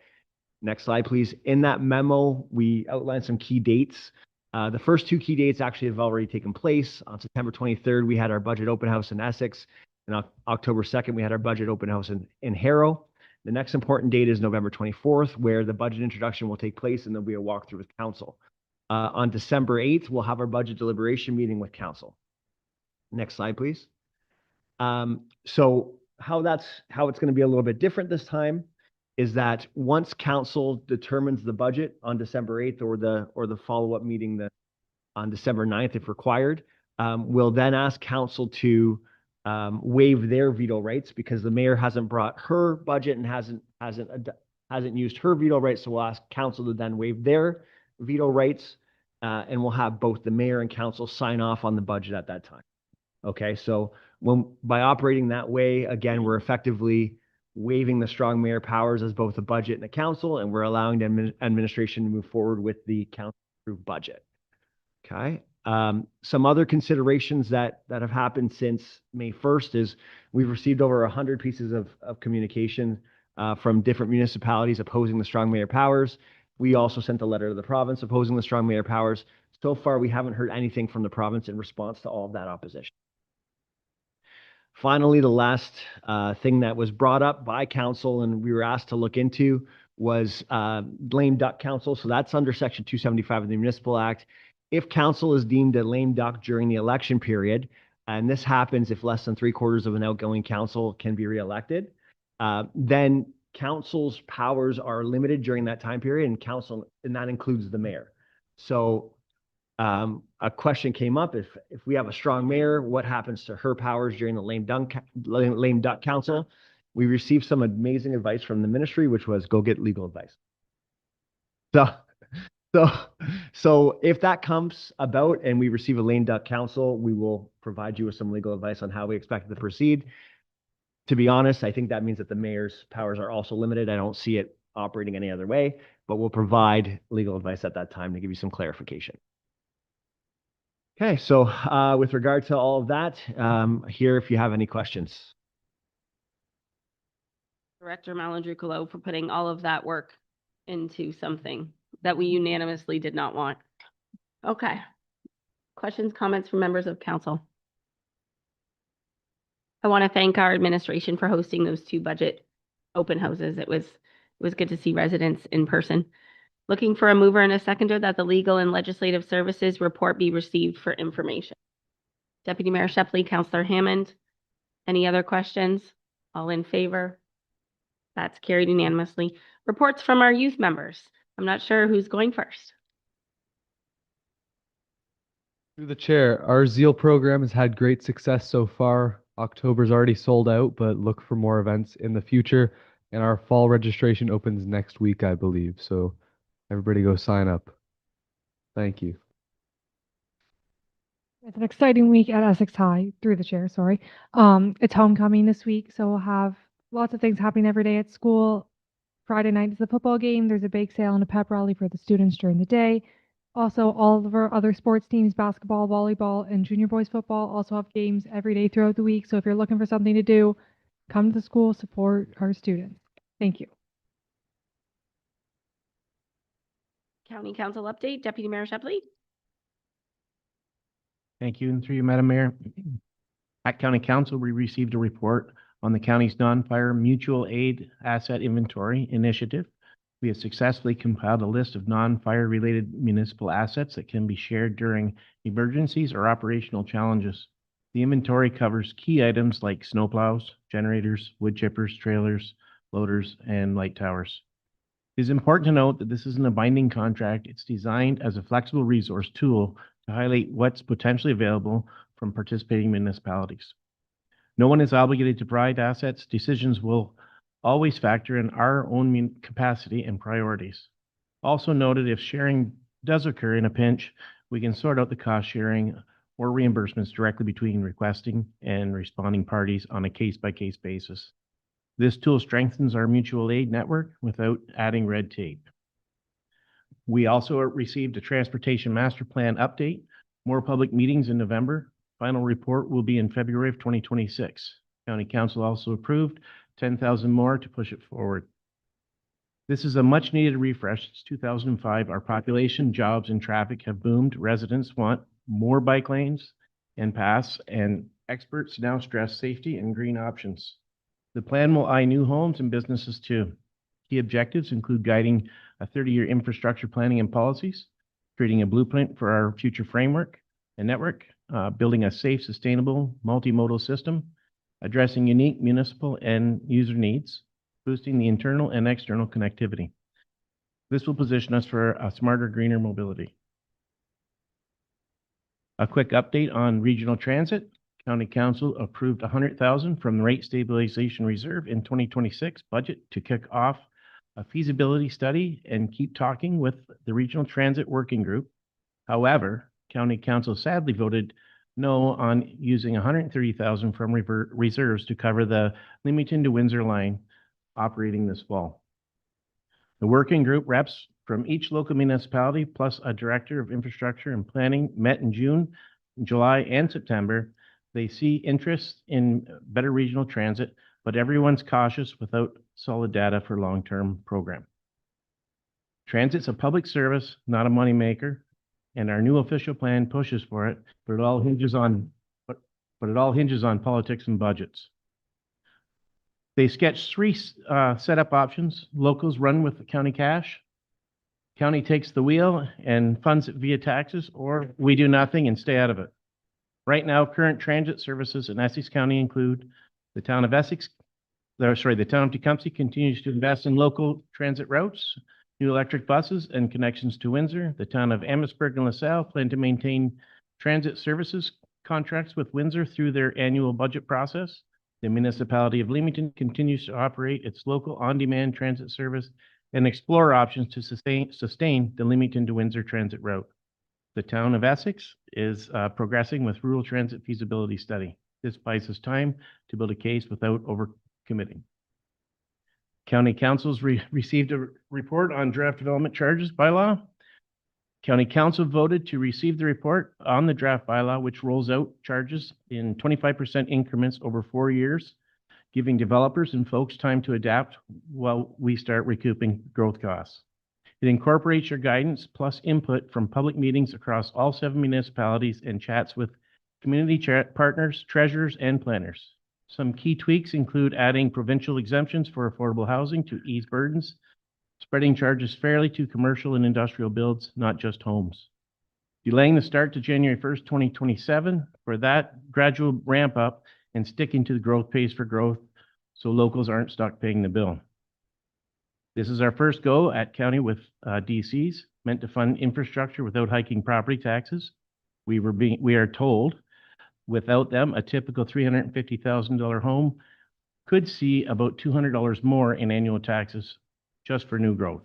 Next slide, please. In that memo, we outlined some key dates. The first 2 key dates actually have already taken place. On September 23rd, we had our budget open house in Essex. And October 2nd, we had our budget open house in Harrow. The next important date is November 24th, where the budget introduction will take place and there'll be a walkthrough with council. On December 8th, we'll have our budget deliberation meeting with council. Next slide, please. So how it's going to be a little bit different this time is that once council determines the budget on December 8th or the follow-up meeting on December 9th, if required, we'll then ask council to waive their veto rights because the mayor hasn't brought her budget and hasn't used her veto rights. So we'll ask council to then waive their veto rights, and we'll have both the mayor and council sign off on the budget at that time. Okay, so by operating that way, again, we're effectively waiving the strong mayor powers as both a budget and a council, and we're allowing the administration to move forward with the council approved budget. Okay. Some other considerations that have happened since May 1st is we've received over 100 pieces of communication from different municipalities opposing the strong mayor powers. We also sent a letter to the province opposing the strong mayor powers. So far, we haven't heard anything from the province in response to all of that opposition. Finally, the last thing that was brought up by council and we were asked to look into was lame duck council. So that's under section 275 of the Municipal Act. If council is deemed a lame duck during the election period, and this happens if less than 3/4 of an outgoing council can be reelected, then council's powers are limited during that time period, and that includes the mayor. So a question came up, if we have a strong mayor, what happens to her powers during the lame duck council? We received some amazing advice from the ministry, which was go get legal advice. So if that comes about and we receive a lame duck council, we will provide you with some legal advice on how we expect to proceed. To be honest, I think that means that the mayor's powers are also limited. I don't see it operating any other way, but we'll provide legal advice at that time to give you some clarification. Okay, so with regard to all of that, here if you have any questions. Director Malandrucolo for putting all of that work into something that we unanimously did not want. Okay. Questions, comments from members of council? I want to thank our administration for hosting those 2 budget open houses. It was good to see residents in person. Looking for a mover and a seconder that the legal and legislative services report be received for information. Deputy Mayor Shepley, Councillor Hammond. Any other questions? All in favor? That's carried unanimously. Reports from our youth members. I'm not sure who's going first. Through the chair, our Zeal program has had great success so far. October's already sold out, but look for more events in the future. And our fall registration opens next week, I believe. So everybody go sign up. Thank you. It's an exciting week at Essex High, through the chair, sorry. It's homecoming this week, so we'll have lots of things happening every day at school. Friday night is the football game. There's a bake sale and a pep rally for the students during the day. Also, all of our other sports teams, basketball, volleyball, and junior boys football also have games every day throughout the week. So if you're looking for something to do, come to the school, support our students. Thank you. County Council update, Deputy Mayor Shepley. Thank you, and through you, Madam Mayor. At County Council, we received a report on the county's non-fire mutual aid asset inventory initiative. We have successfully compiled a list of non-fire related municipal assets that can be shared during emergencies or operational challenges. The inventory covers key items like snowplows, generators, wood chippers, trailers, loaders, and light towers. It is important to note that this isn't a binding contract. It's designed as a flexible resource tool to highlight what's potentially available from participating municipalities. No one is obligated to provide assets. Decisions will always factor in our own capacity and priorities. Also noted, if sharing does occur in a pinch, we can sort out the cost sharing or reimbursements directly between requesting and responding parties on a case-by-case basis. This tool strengthens our mutual aid network without adding red tape. We also received a transportation master plan update, more public meetings in November. Final report will be in February of 2026. County Council also approved 10,000 more to push it forward. This is a much needed refresh. Since 2005, our population, jobs, and traffic have boomed. Residents want more bike lanes and paths, and experts now stress safety and green options. The plan will eye new homes and businesses too. Key objectives include guiding a 30-year infrastructure planning and policies, creating a blueprint for our future framework and network, building a safe, sustainable, multimodal system, addressing unique municipal and user needs, boosting the internal and external connectivity. This will position us for a smarter, greener mobility. A quick update on regional transit. County Council approved $100,000 from the Rate Stabilization Reserve in 2026 budget to kick off a feasibility study and keep talking with the Regional Transit Working Group. However, County Council sadly voted no on using $130,000 from reserves to cover the Leamington to Windsor line operating this fall. The working group reps from each local municipality plus a director of infrastructure and planning met in June, July, and September. They see interest in better regional transit, but everyone's cautious without solid data for long-term program. Transit's a public service, not a moneymaker, and our new official plan pushes for it, but it all hinges on politics and budgets. They sketched 3 setup options. Locals run with the county cash. County takes the wheel and funds it via taxes, or we do nothing and stay out of it. Right now, current transit services in Essex County include the town of the town of Tecumseh continues to invest in local transit routes, new electric buses, and connections to Windsor. The town of Amherstburg and LaSalle plan to maintain transit services contracts with Windsor through their annual budget process. The municipality of Leamington continues to operate its local on-demand transit service and explore options to sustain the Leamington to Windsor transit route. The town of Essex is progressing with rural transit feasibility study. This buys us time to build a case without overcommitting. County Council's received a report on draft development charges bylaw. County Council voted to receive the report on the draft bylaw, which rolls out charges in 25% increments over 4 years. giving developers and folks time to adapt while we start recouping growth costs. It incorporates your guidance plus input from public meetings across all 7 municipalities and chats with community partners, treasurers, and planners. Some key tweaks include adding provincial exemptions for affordable housing to ease burdens, spreading charges fairly to commercial and industrial builds, not just homes. Delaying the start to January 1st, 2027 for that gradual ramp up and sticking to the growth pace for growth so locals aren't stuck paying the bill. This is our first go at county with DCs meant to fund infrastructure without hiking property taxes. We are told without them, a typical $350,000 home could see about $200 more in annual taxes just for new growth.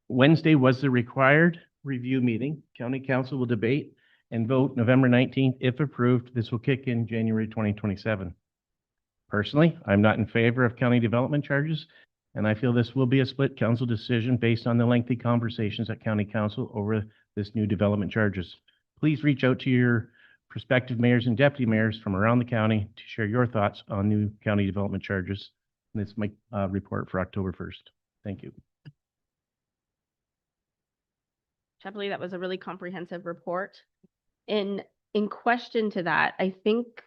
Wednesday was the required review meeting. County Council will debate and vote November 19th. If approved, this will kick in January 2027. Personally, I'm not in favor of county development charges, and I feel this will be a split council decision based on the lengthy conversations at County Council over this new development charges. Please reach out to your prospective mayors and deputy mayors from around the county to share your thoughts on new county development charges. And this is my report for October 1st. Thank you. Shepley, that was a really comprehensive report. In question to that, I think,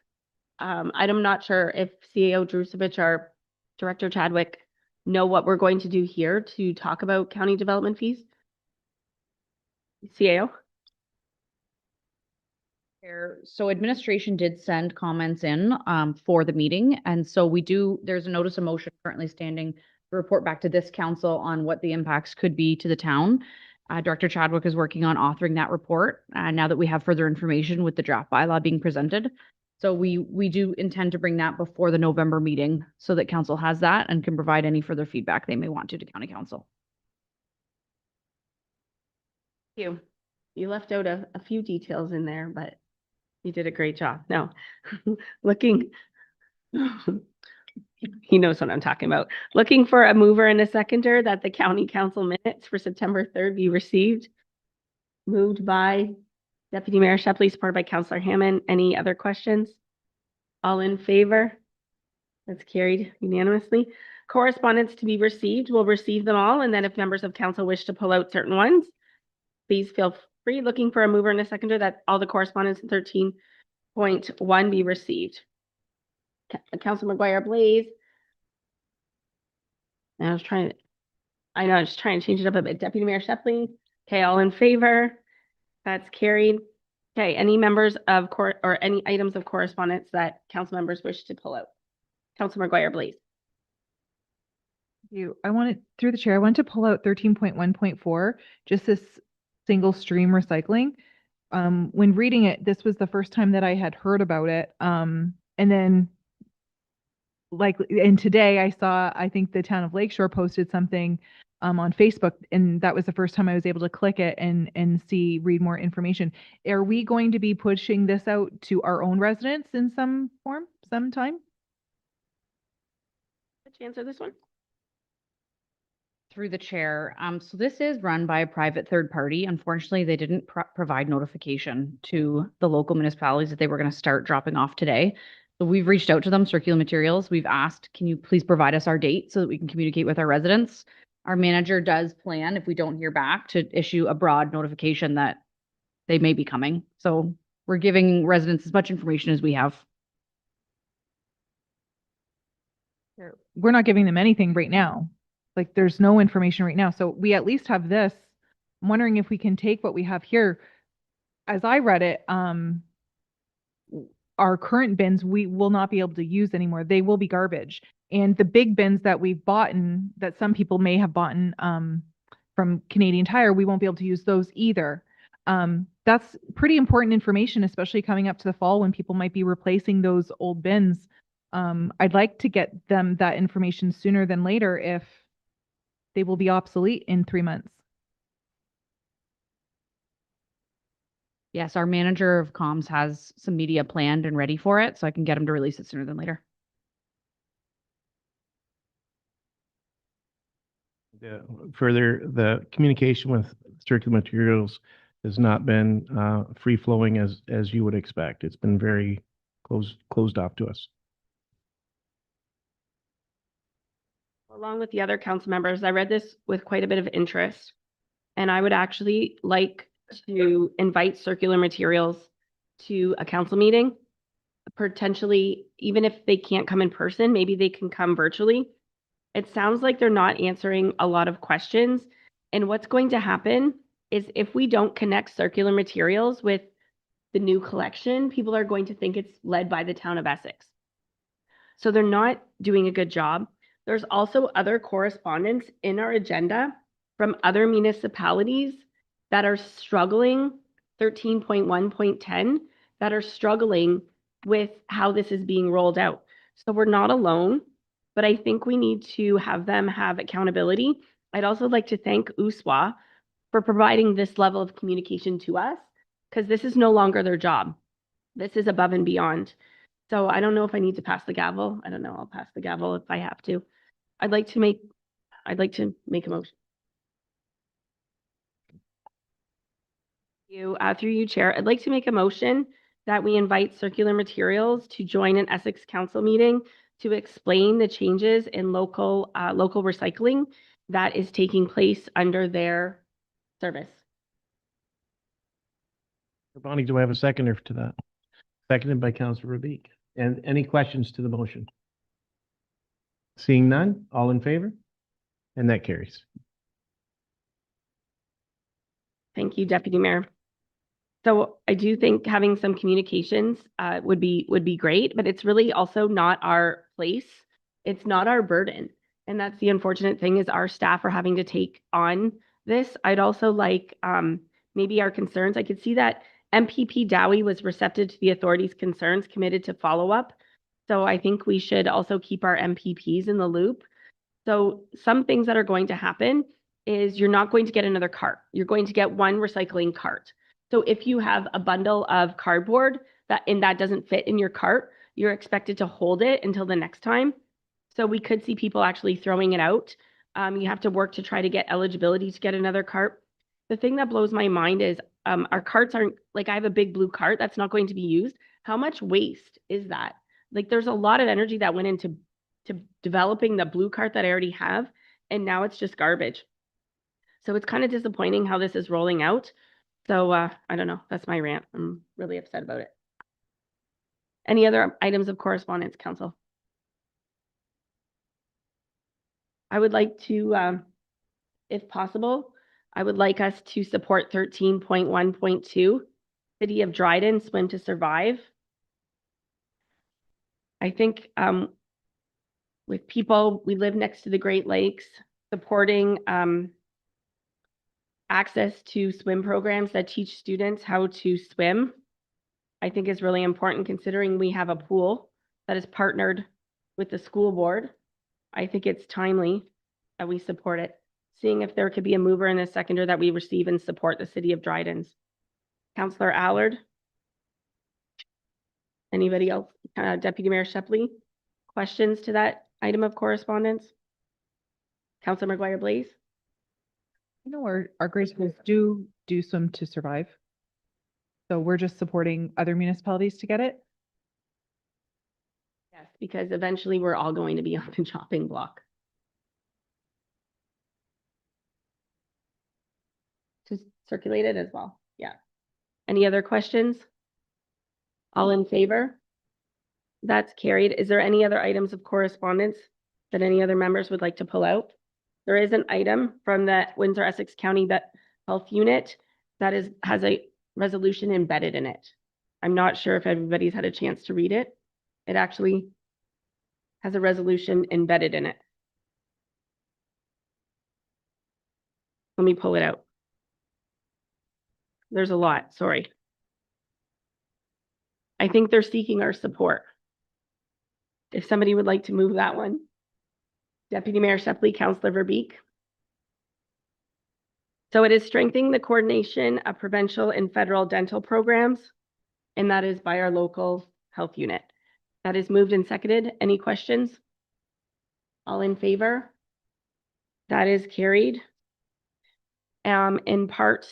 I'm not sure if CAO Drusevich or Director Chadwick know what we're going to do here to talk about county development fees. CAO? So administration did send comments in for the meeting. And so there's a notice of motion currently standing to report back to this council on what the impacts could be to the town. Director Chadwick is working on authoring that report now that we have further information with the draft bylaw being presented. So we do intend to bring that before the November meeting so that council has that and can provide any further feedback they may want to county council. Thank you. You left out a few details in there, but you did a great job. No, looking, he knows what I'm talking about. Looking for a mover and a seconder that the county council minutes for September 3rd be received. Moved by Deputy Mayor Shepley, supported by Councillor Hammond. Any other questions? All in favor? That's carried unanimously. Correspondence to be received, we'll receive them all. And then if members of council wish to pull out certain ones, please feel free. Looking for a mover and a seconder that all the correspondence in 13.1 be received. Councilor McGuire Blaze. I was trying to change it up a bit. Deputy Mayor Shepley. Okay, all in favor? That's carried. Okay, any members of court or any items of correspondence that council members wish to pull out? Councilor McGuire Blaze. Through the chair, I wanted to pull out 13.1.4, just this single stream recycling. When reading it, this was the first time that I had heard about it. And then and today I think the town of Lakeshore posted something on Facebook, and that was the first time I was able to click it and read more information. Are we going to be pushing this out to our own residents in some form, sometime? Let's answer this one. Through the chair. So this is run by a private third party. Unfortunately, they didn't provide notification to the local municipalities that they were going to start dropping off today. So we've reached out to them, Circular Materials. We've asked, can you please provide us our date so that we can communicate with our residents? Our manager does plan, if we don't hear back, to issue a broad notification that they may be coming. So we're giving residents as much information as we have. We're not giving them anything right now. Like, there's no information right now. So we at least have this. I'm wondering if we can take what we have here. As I read it, our current bins, we will not be able to use anymore. They will be garbage. And the big bins that we've bought and that some people may have bought from Canadian Tire, we won't be able to use those either. That's pretty important information, especially coming up to the fall when people might be replacing those old bins. I'd like to get them that information sooner than later if they will be obsolete in 3 months. Yes, our manager of comms has some media planned and ready for it, so I can get him to release it sooner than later. The communication with Circular Materials has not been free flowing as you would expect. It's been very closed off to us. Along with the other council members, I read this with quite a bit of interest. And I would actually like to invite Circular Materials to a council meeting. Potentially, even if they can't come in person, maybe they can come virtually. It sounds like they're not answering a lot of questions. And what's going to happen is if we don't connect Circular Materials with the new collection, people are going to think it's led by the town of Essex. So they're not doing a good job. There's also other correspondence in our agenda from other municipalities that are struggling, 13.1.10, that are struggling with how this is being rolled out. So we're not alone, but I think we need to have them have accountability. I'd also like to thank USWA for providing this level of communication to us, because this is no longer their job. This is above and beyond. So I don't know if I need to pass the gavel. I don't know. I'll pass the gavel if I have to. I'd like to make a motion. Through you, Chair, I'd like to make a motion that we invite Circular Materials to join an Essex Council meeting to explain the changes in local recycling that is taking place under their service. Bonnie, do I have a seconder to that? Seconded by Councillor Rabique. And any questions to the motion? Seeing none, all in favor? And that carries. Thank you, Deputy Mayor. So I do think having some communications would be great, but it's really also not our place. It's not our burden. And that's the unfortunate thing, is our staff are having to take on this. I'd also like maybe our concerns. I could see that MPP Dowie was receptive to the authority's concerns, committed to follow up. So I think we should also keep our MPPs in the loop. So some things that are going to happen is you're not going to get another cart. You're going to get one recycling cart. So if you have a bundle of cardboard that doesn't fit in your cart, you're expected to hold it until the next time. So we could see people actually throwing it out. You have to work to try to get eligibility to get another cart. The thing that blows my mind is our carts aren't, like, I have a big blue cart that's not going to be used. How much waste is that? Like, there's a lot of energy that went into developing the blue cart that I already have, and now it's just garbage. So it's kind of disappointing how this is rolling out. So I don't know. That's my rant. I'm really upset about it. Any other items of correspondence, Council? I would like to, if possible, I would like us to support 13.1.2, City of Dryden, Swim to Survive. I think with people, we live next to the Great Lakes, supporting access to swim programs that teach students how to swim, I think is really important, considering we have a pool that is partnered with the school board. I think it's timely that we support it, seeing if there could be a mover and a seconder that we receive and support the City of Dryden's. Councillor Allard? Anybody else? Deputy Mayor Shepley? Questions to that item of correspondence? Councillor McGuire-Blaze? You know, our grade schools do Swim to Survive. So we're just supporting other municipalities to get it. Yes, because eventually we're all going to be on the chopping block. To circulate it as well. Yeah. Any other questions? All in favor? That's carried. Is there any other items of correspondence that any other members would like to pull out? There is an item from the Windsor-Essex County Health Unit that has a resolution embedded in it. I'm not sure if everybody's had a chance to read it. It actually has a resolution embedded in it. Let me pull it out. There's a lot, sorry. I think they're seeking our support. If somebody would like to move that one. Deputy Mayor Shepley, Councillor Verbeek. So it is strengthening the coordination of provincial and federal dental programs, and that is by our local health unit. That is moved and seconded. Any questions? All in favor? That is carried. In part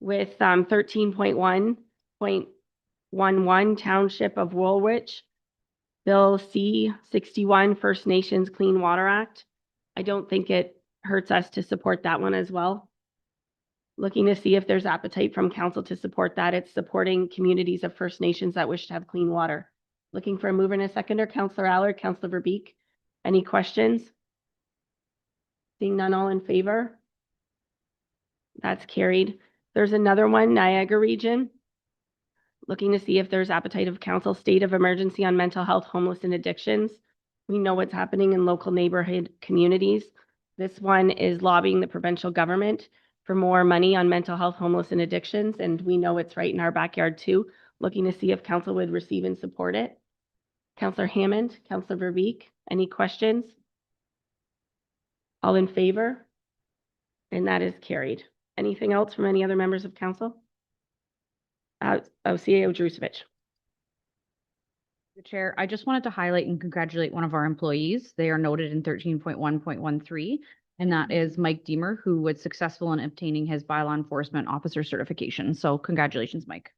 with 13.1.2, Township of Woolwich, Bill C-61 First Nations Clean Water Act. I don't think it hurts us to support that one as well. Looking to see if there's appetite from council to support that. It's supporting communities of First Nations that wish to have clean water. Looking for a mover and a seconder, Councillor Allard, Councillor Verbeek. Any questions? Seeing none, all in favor? That's carried. There's another one, Niagara Region. Looking to see if there's appetite of council, state of emergency on mental health, homeless, and addictions. We know what's happening in local neighborhood communities. This one is lobbying the provincial government for more money on mental health, homeless, and addictions, and we know it's right in our backyard too. Looking to see if council would receive and support it. Councillor Hammond, Councillor Verbeek, any questions? All in favor? And that is carried. Anything else from any other members of council? CAO Drusevich. The Chair, I just wanted to highlight and congratulate one of our employees. They are noted in 13.1.13, and that is Mike Deemer, who was successful in obtaining his bylaw enforcement officer certification. So congratulations, Mike.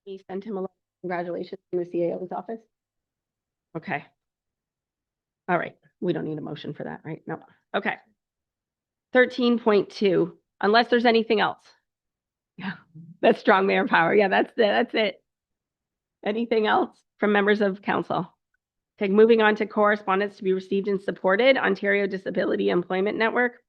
We sent him a lot of congratulations in the CAO's office. Okay. All right. We don't need a motion for that, right? No. Okay. 13.2, unless there's anything else. Yeah, that's strong mayor power. Yeah, that's it. That's it. Anything else from members of council? Okay, moving on to correspondence to be received and supported. Ontario Disability Employment Network,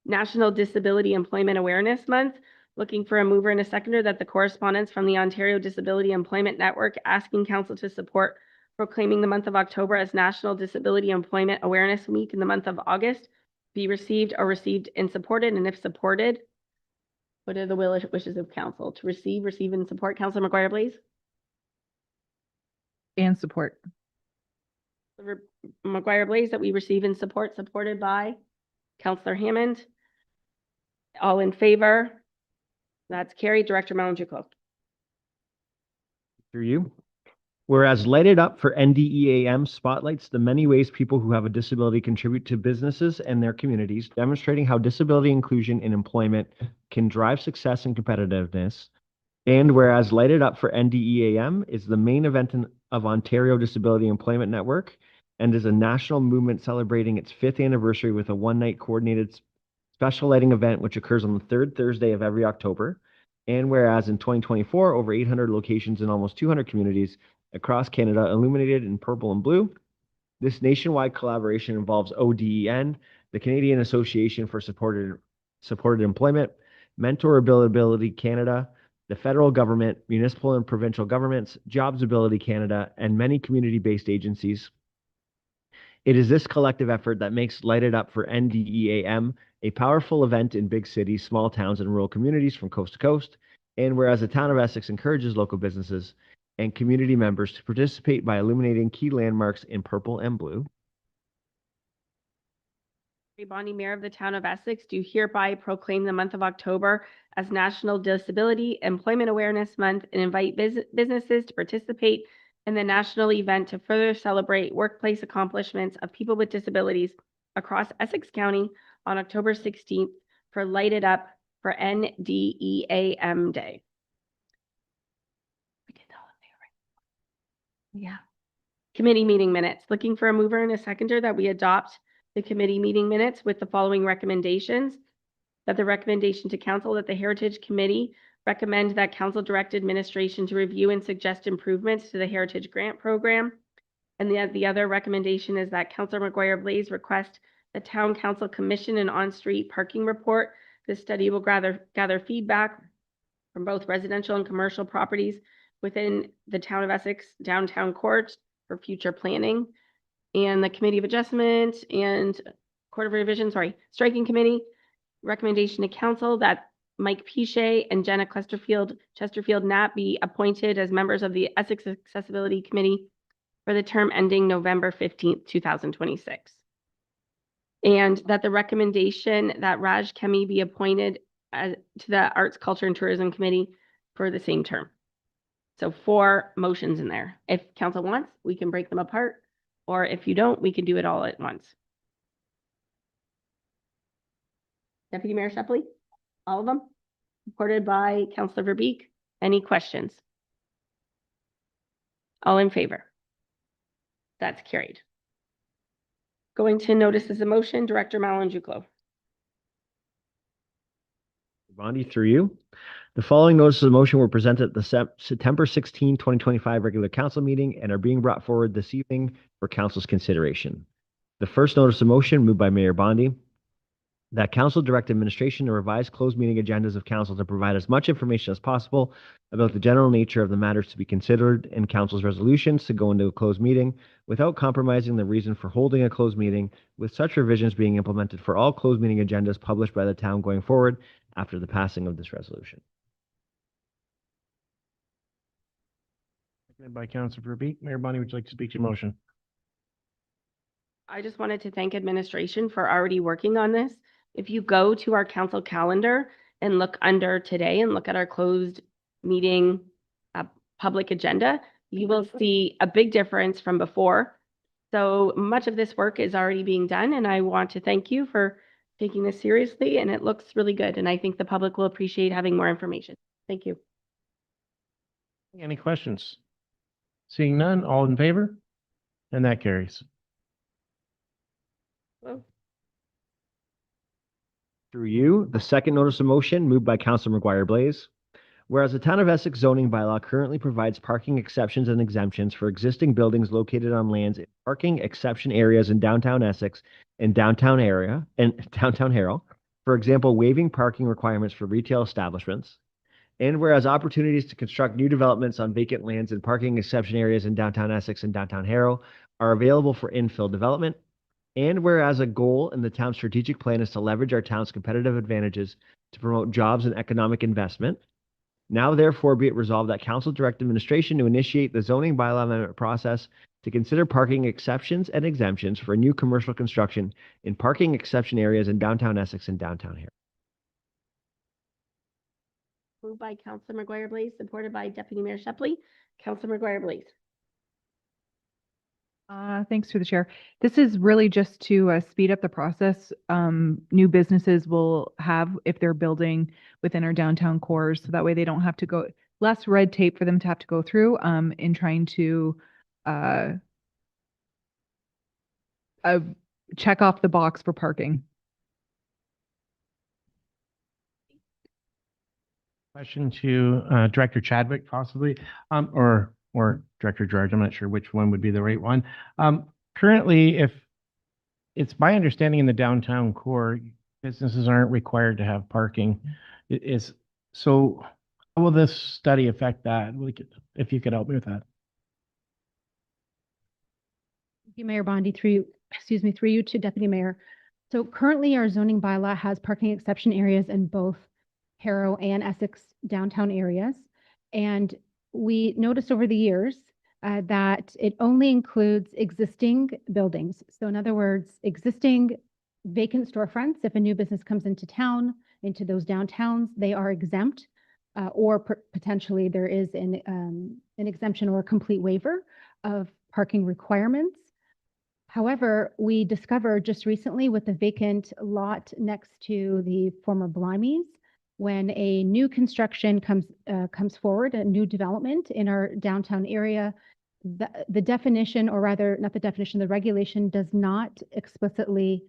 National Disability Employment Awareness Month. Looking for a mover and a seconder that the correspondence from the Ontario Disability Employment Network asking council to support proclaiming the month of October as National Disability Employment Awareness Week in the month of August be received and supported, and if supported, what are the wishes of council? To receive, and support. Councilor McGuire, please. And support. McGuire Blaze, that we receive and support, supported by Councillor Hammond. All in favor? That's carried. Director Malin-Duclos. Through you. Whereas Lighted Up for NDEAM spotlights the many ways people who have a disability contribute to businesses and their communities, demonstrating how disability inclusion in employment can drive success and competitiveness. And whereas Lighted Up for NDEAM is the main event of Ontario Disability Employment Network and is a national movement celebrating its 5th anniversary with a one-night coordinated special lighting event which occurs on the 3rd Thursday of every October. And whereas in 2024, over 800 locations in almost 200 communities across Canada illuminated in purple and blue. This nationwide collaboration involves ODEN, the Canadian Association for Supported Employment, Mentorability Canada, the federal government, municipal and provincial governments, Jobsability Canada, and many community-based agencies. It is this collective effort that makes Lighted Up for NDEAM a powerful event in big cities, small towns, and rural communities from coast to coast. And whereas the town of Essex encourages local businesses and community members to participate by illuminating key landmarks in purple and blue. Bonnie, Mayor of the Town of Essex, do hereby proclaim the month of October as National Disability Employment Awareness Month and invite businesses to participate in the national event to further celebrate workplace accomplishments of people with disabilities across Essex County on October 16th for Lighted Up for NDEAM Day. Yeah. Committee meeting minutes. Looking for a mover and a seconder that we adopt the committee meeting minutes with the following recommendations. That the recommendation to council that the Heritage Committee recommend that council direct administration to review and suggest improvements to the Heritage Grant Program. And the other recommendation is that Councillor McGuire Blaze request the Town Council commission an on-street parking report. This study will gather feedback from both residential and commercial properties within the Town of Essex downtown court for future planning. And the Committee of Adjustment and Court of Revision, Striking Committee, recommendation to council that Mike Pichet and Jenna Chesterfield Knapp be appointed as members of the Essex Accessibility Committee for the term ending November 15th, 2026. And that the recommendation that Raj Kemi be appointed to the Arts, Culture, and Tourism Committee for the same term. So 4 motions in there. If council wants, we can break them apart, or if you don't, we can do it all at once. Deputy Mayor Shepley, all of them, supported by Councillor Verbeek. Any questions? All in favor? That's carried. Going to notices of motion, Director Malin-Juclo. Bondi, through you. The following notices of motion were presented at the September 16, 2025 regular council meeting and are being brought forward this evening for council's consideration. The first notice of motion moved by Mayor Bondi, that council direct administration to revise closed meeting agendas of council to provide as much information as possible about the general nature of the matters to be considered in council's resolutions to go into a closed meeting without compromising the reason for holding a closed meeting, with such revisions being implemented for all closed meeting agendas published by the town going forward after the passing of this resolution. Seconded by Councilor Verbeek. Mayor Bondi, would you like to speak to your motion? I just wanted to thank administration for already working on this. If you go to our council calendar and look under today and look at our closed meeting public agenda, you will see a big difference from before. So much of this work is already being done, and I want to thank you for taking this seriously, and it looks really good, and I think the public will appreciate having more information. Thank you. Any questions? Seeing none, all in favor? And that carries. Well, Through you, the second notice of motion moved by Councilor McGuire Blaze. Whereas the Town of Essex zoning bylaw currently provides parking exceptions and exemptions for existing buildings located on lands in parking exception areas in downtown Essex and downtown area and downtown Harrow, for example, waiving parking requirements for retail establishments. And whereas opportunities to construct new developments on vacant lands in parking exception areas in downtown Essex and downtown Harrow are available for infill development. And whereas a goal in the town's strategic plan is to leverage our town's competitive advantages to promote jobs and economic investment, now therefore be it resolved that council direct administration to initiate the zoning bylaw amendment process to consider parking exceptions and exemptions for new commercial construction in parking exception areas in downtown Essex and downtown Harrow. moved by Councilor McGuire Blaze, supported by Deputy Mayor Shepley. Councilor McGuire Blaze. Thanks through the chair. This is really just to speed up the process. New businesses will have, if they're building within our downtown cores, so that way they don't have to go, less red tape for them to have to go through in trying to check off the box for parking. Question to Director Chadwick possibly, or Director George. I'm not sure which one would be the right one. Currently, if it's my understanding in the downtown core, businesses aren't required to have parking. So how will this study affect that? If you could help me with that. Thank you, Mayor Bondi, through you to Deputy Mayor. So currently our zoning bylaw has parking exception areas in both Harrow and Essex downtown areas. And we noticed over the years that it only includes existing buildings. So in other words, existing vacant storefronts, if a new business comes into town, into those downtowns, they are exempt, or potentially there is an exemption or a complete waiver of parking requirements. However, we discovered just recently with the vacant lot next to the former Blimey's, when a new construction comes forward, a new development in our downtown area, the definition, or rather not the definition, the regulation does not explicitly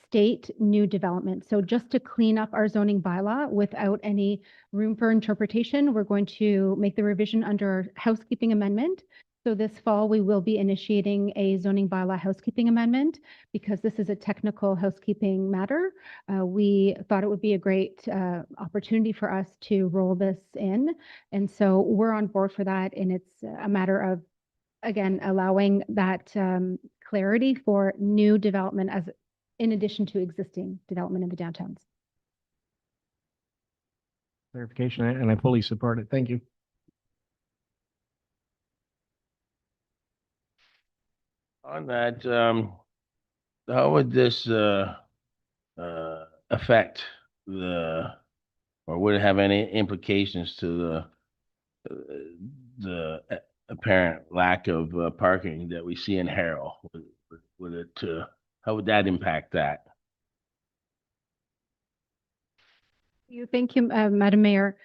state new development. So just to clean up our zoning bylaw without any room for interpretation, we're going to make the revision under our housekeeping amendment. So this fall, we will be initiating a zoning bylaw housekeeping amendment because this is a technical housekeeping matter. We thought it would be a great opportunity for us to roll this in. And so we're on board for that. And it's a matter of, again, allowing that clarity for new development as in addition to existing development in the downtowns. Clarification, and I fully support it. Thank you. On that, how would this affect or would it have any implications to the apparent lack of parking that we see in Harrow? Would it, how would that impact that? Thank you, Madam Mayor.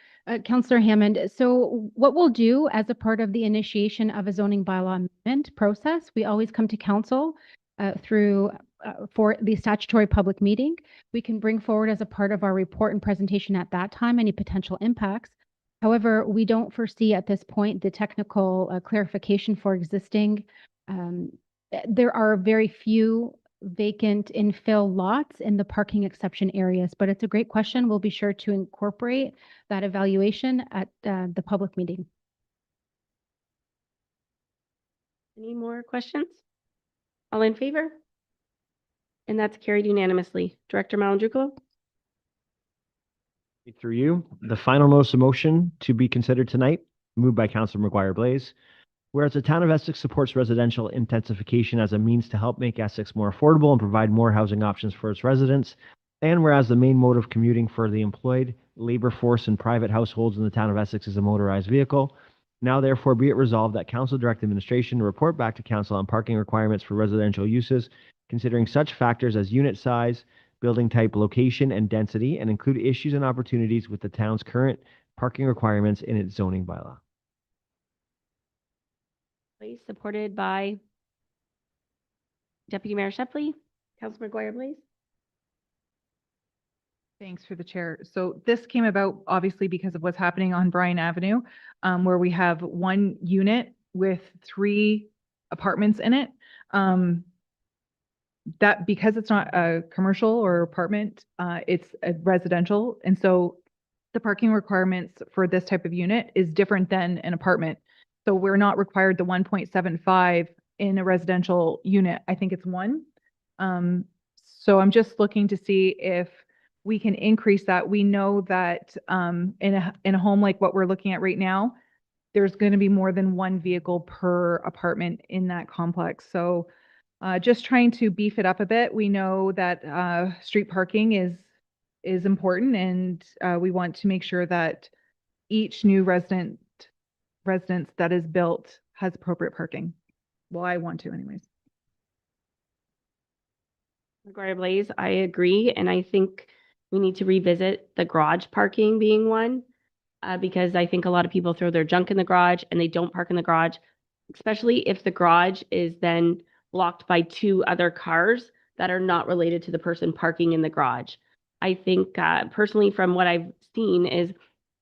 Counselor Hammond, so what we'll do as a part of the initiation of a zoning bylaw amendment process, we always come to council through for the statutory public meeting. We can bring forward as a part of our report and presentation at that time any potential impacts. However, we don't foresee at this point the technical clarification for existing. There are very few vacant infill lots in the parking exception areas, but it's a great question. We'll be sure to incorporate that evaluation at the public meeting. Any more questions? All in favor? And that's carried unanimously. Director Malandrucolo? Through you, the final notice of motion to be considered tonight, moved by Councilor McGuire Blaze. Whereas the town of Essex supports residential intensification as a means to help make Essex more affordable and provide more housing options for its residents, and whereas the main mode of commuting for the employed labor force in private households in the town of Essex is a motorized vehicle, now therefore be it resolved that council direct administration to report back to council on parking requirements for residential uses, considering such factors as unit size, building type, location, and density, and include issues and opportunities with the town's current parking requirements in its zoning bylaw. Please, supported by Deputy Mayor Shepley. Councilor McGuire Blaze? Thanks for the chair. So this came about obviously because of what's happening on Bryan Avenue, where we have one unit with 3 apartments in it. That because it's not a commercial or apartment, it's a residential. And so the parking requirements for this type of unit is different than an apartment. So we're not required the 1.75 in a residential unit. I think it's 1. So I'm just looking to see if we can increase that. We know that in a home like what we're looking at right now, there's going to be more than 1 vehicle per apartment in that complex. So just trying to beef it up a bit. We know that street parking is important, and we want to make sure that each new residence that is built has appropriate parking. Well, I want to anyways. McGuire Blaze, I agree, and I think we need to revisit the garage parking being one, because I think a lot of people throw their junk in the garage and they don't park in the garage, especially if the garage is then blocked by 2 other cars that are not related to the person parking in the garage. I think personally from what I've seen is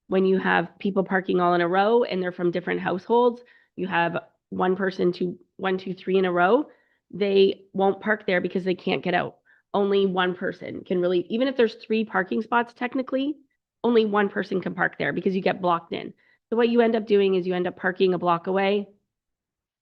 when you have people parking all in a row and they're from different households, you have one person to 1, 2, 3 in a row, they won't park there because they can't get out. Only one person can really, even if there's 3 parking spots, technically, only one person can park there because you get blocked in. So what you end up doing is you end up parking a block away.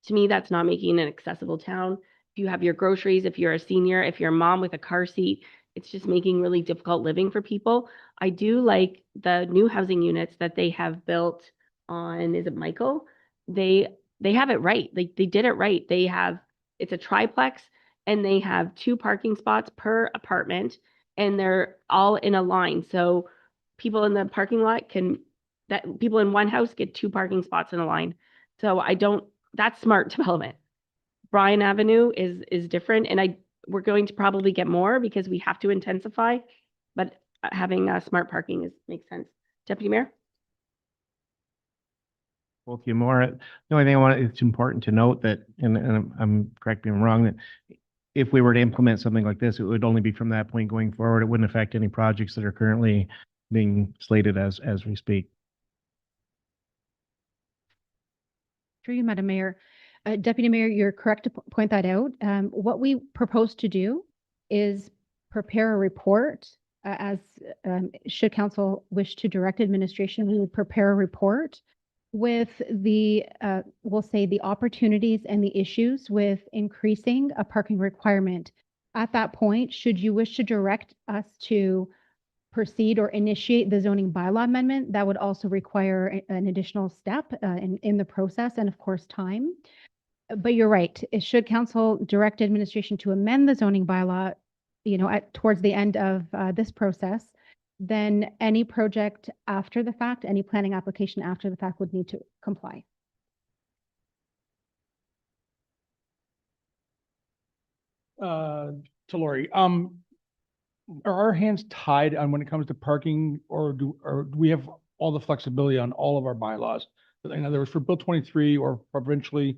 To me, that's not making an accessible town. If you have your groceries, if you're a senior, if you're a mom with a car seat, it's just making really difficult living for people. I do like the new housing units that they have built on, is it Michael? They have it right. They did it right. It's a triplex and they have 2 parking spots per apartment and they're all in a line. So people in the parking lot people in one house get 2 parking spots in a line. So that's smart development. Bryan Avenue is different, and we're going to probably get more because we have to intensify, but having smart parking makes sense. Deputy Mayor? Both you more. The only thing it's important to note that, and I'm correct me if I'm wrong, that if we were to implement something like this, it would only be from that point going forward. It wouldn't affect any projects that are currently being slated as we speak. Through you, Madam Mayor. Deputy Mayor, you're correct to point that out. What we propose to do is prepare a report should council wish to direct administration, we would prepare a report with we'll say the opportunities and the issues with increasing a parking requirement. At that point, should you wish to direct us to proceed or initiate the zoning bylaw amendment, that would also require an additional step in the process and of course time. But you're right, should council direct administration to amend the zoning bylaw, towards the end of this process, then any project after the fact, any planning application after the fact would need to comply. To Lori, are our hands tied on when it comes to parking, or do we have all the flexibility on all of our bylaws. But in other words, for Bill 23 or provincially,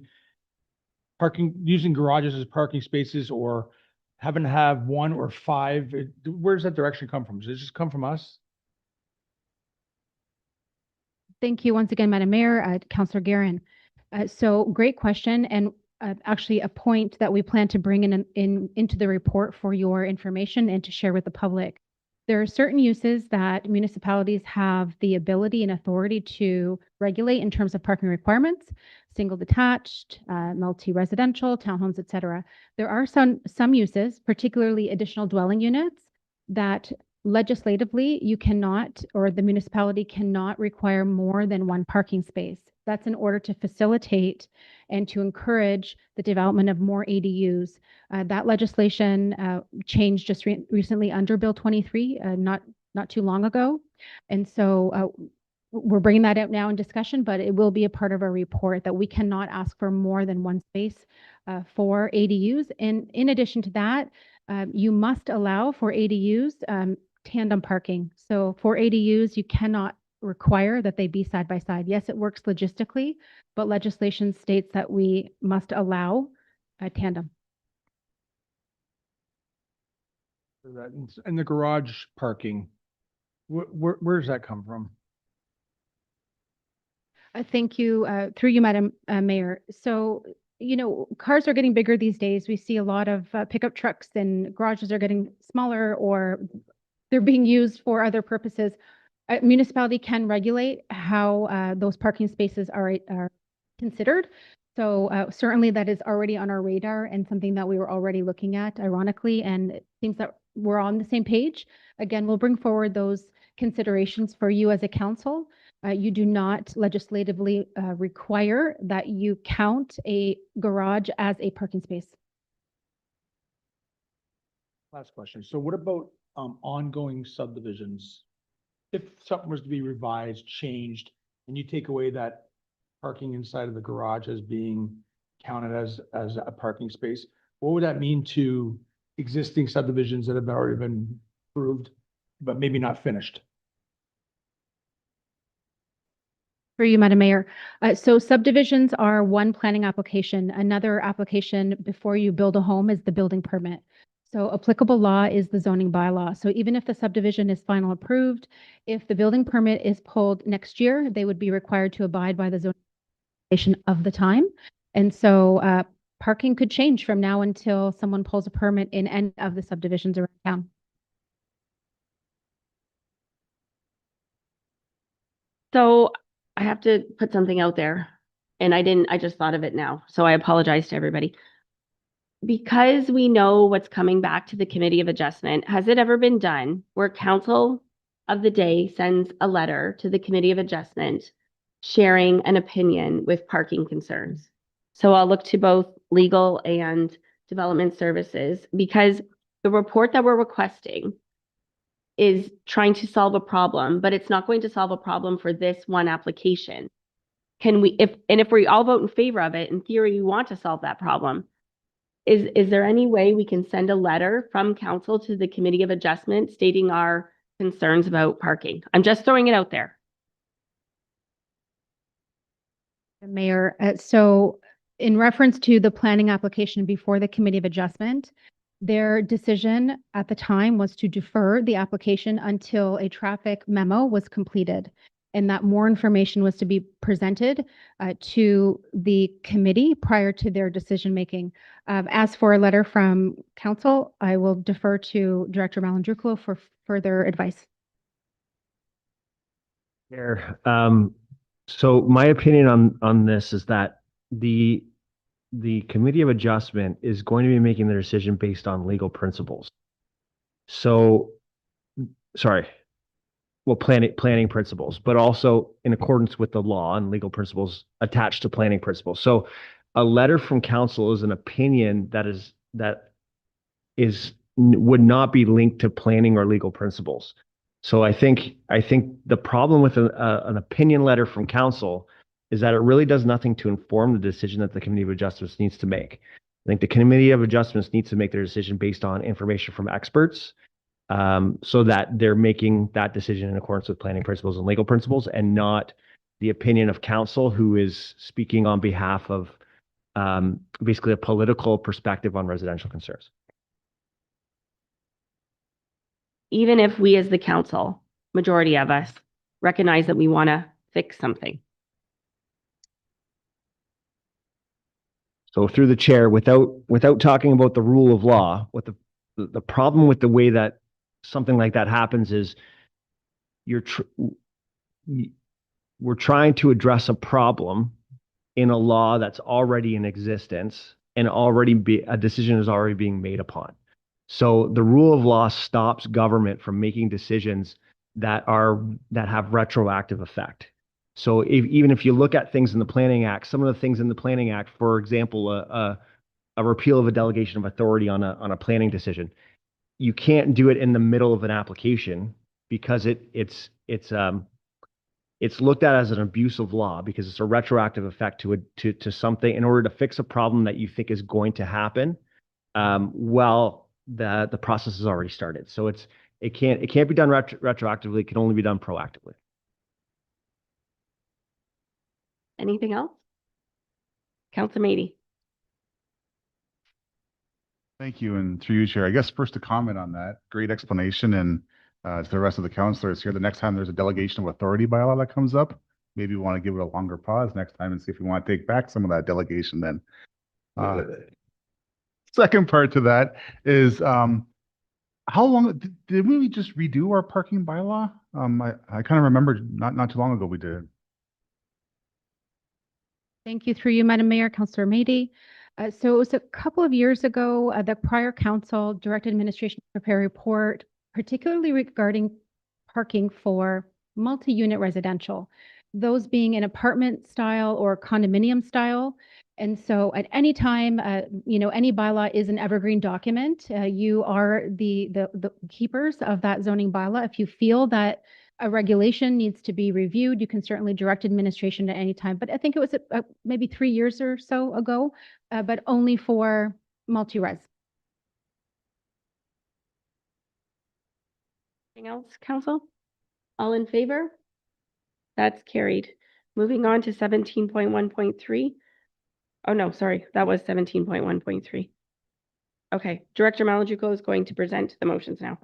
parking, using garages as parking spaces or having to have 1 or 5, where does that direction come from? Does it just come from us? Thank you once again, Madam Mayor, Councillor Guerin. So great question, and actually a point that we plan to bring into the report for your information and to share with the public. There are certain uses that municipalities have the ability and authority to regulate in terms of parking requirements, single detached, multi-residential, townhomes, et cetera. There are some uses, particularly additional dwelling units, that legislatively you cannot, or the municipality cannot require more than 1 parking space. That's in order to facilitate and to encourage the development of more ADUs. That legislation changed just recently under Bill 23, not too long ago. And so we're bringing that out now in discussion, but it will be a part of our report that we cannot ask for more than 1 space for ADUs. And in addition to that, you must allow for ADUs tandem parking. So for ADUs, you cannot require that they be side by side. Yes, it works logistically, but legislation states that we must allow a tandem. And the garage parking, where does that come from? Thank you, through you, Madam Mayor. So, you know, cars are getting bigger these days. We see a lot of pickup trucks, and garages are getting smaller, or they're being used for other purposes. A municipality can regulate how those parking spaces are considered. So certainly that is already on our radar and something that we were already looking at, ironically, and it seems that we're on the same page. Again, we'll bring forward those considerations for you as a council. You do not legislatively require that you count a garage as a parking space. Last question. So what about ongoing subdivisions? If something was to be revised, changed, and you take away that parking inside of the garage as being counted as a parking space, what would that mean to existing subdivisions that have already been approved, but maybe not finished? For you, Madam Mayor. So subdivisions are one planning application. Another application before you build a home is the building permit. So applicable law is the zoning bylaw. So even if the subdivision is final approved, if the building permit is pulled next year, they would be required to abide by the zoning of the time. And so parking could change from now until someone pulls a permit in any of the subdivisions around town. So I have to put something out there, and I just thought of it now. So I apologize to everybody. Because we know what's coming back to the Committee of Adjustment, has it ever been done where Council of the Day sends a letter to the Committee of Adjustment sharing an opinion with parking concerns? So I'll look to both legal and development services, because the report that we're requesting is trying to solve a problem, but it's not going to solve a problem for this one application. Can we, if we all vote in favor of it, in theory, we want to solve that problem. Is there any way we can send a letter from council to the Committee of Adjustment stating our concerns about parking? I'm just throwing it out there. Mayor, so in reference to the planning application before the Committee of Adjustment, their decision at the time was to defer the application until a traffic memo was completed, and that more information was to be presented to the committee prior to their decision making. As for a letter from council, I will defer to Director Malandruclo for further advice. Mayor, so my opinion on this is that the Committee of Adjustment is going to be making the decision based on legal principles. So, sorry. Well, planning principles, but also in accordance with the law and legal principles attached to planning principles. So a letter from council is an opinion that would not be linked to planning or legal principles. So I think the problem with an opinion letter from council is that it really does nothing to inform the decision that the Committee of Adjustments needs to make. I think the Committee of Adjustments needs to make their decision based on information from experts, so that they're making that decision in accordance with planning principles and legal principles and not the opinion of council who is speaking on behalf of basically a political perspective on residential concerns. Even if we as the council, majority of us, recognize that we want to fix something. So through the chair, without talking about the rule of law, what the problem with the way that something like that happens is we're trying to address a problem in a law that's already in existence and a decision is already being made upon. So the rule of law stops government from making decisions that have retroactive effect. So even if you look at things in the Planning Act, some of the things in the Planning Act, for example, a repeal of a delegation of authority on a planning decision, you can't do it in the middle of an application because it's looked at as an abuse of law because it's a retroactive effect to something in order to fix a problem that you think is going to happen. Well, the process has already started. So it can't be done retroactively. It can only be done proactively. Anything else? Councilor Meady. Thank you. And through you, Chair, I guess first to comment on that, great explanation. And to the rest of the councilors here, the next time there's a delegation of authority bylaw that comes up, maybe we want to give it a longer pause next time and see if we want to take back some of that delegation then. Second part to that is how long did we just redo our parking bylaw? I kind of remember not too long ago we did. Thank you. Through you, Madam Mayor, Councillor Meady. So it was a couple of years ago, the prior council directed administration to prepare a report, particularly regarding parking for multi-unit residential, those being in apartment style or condominium style. And so at any time, any bylaw is an evergreen document. You are the keepers of that zoning bylaw. If you feel that a regulation needs to be reviewed, you can certainly direct administration at any time. But I think it was maybe 3 years or so ago, but only for multi-res. Anything else, council? All in favor? That's carried. Moving on to 17.1.3. Oh, no, sorry, that was 17.1.3. Okay, Director Malajuko is going to present the motions now.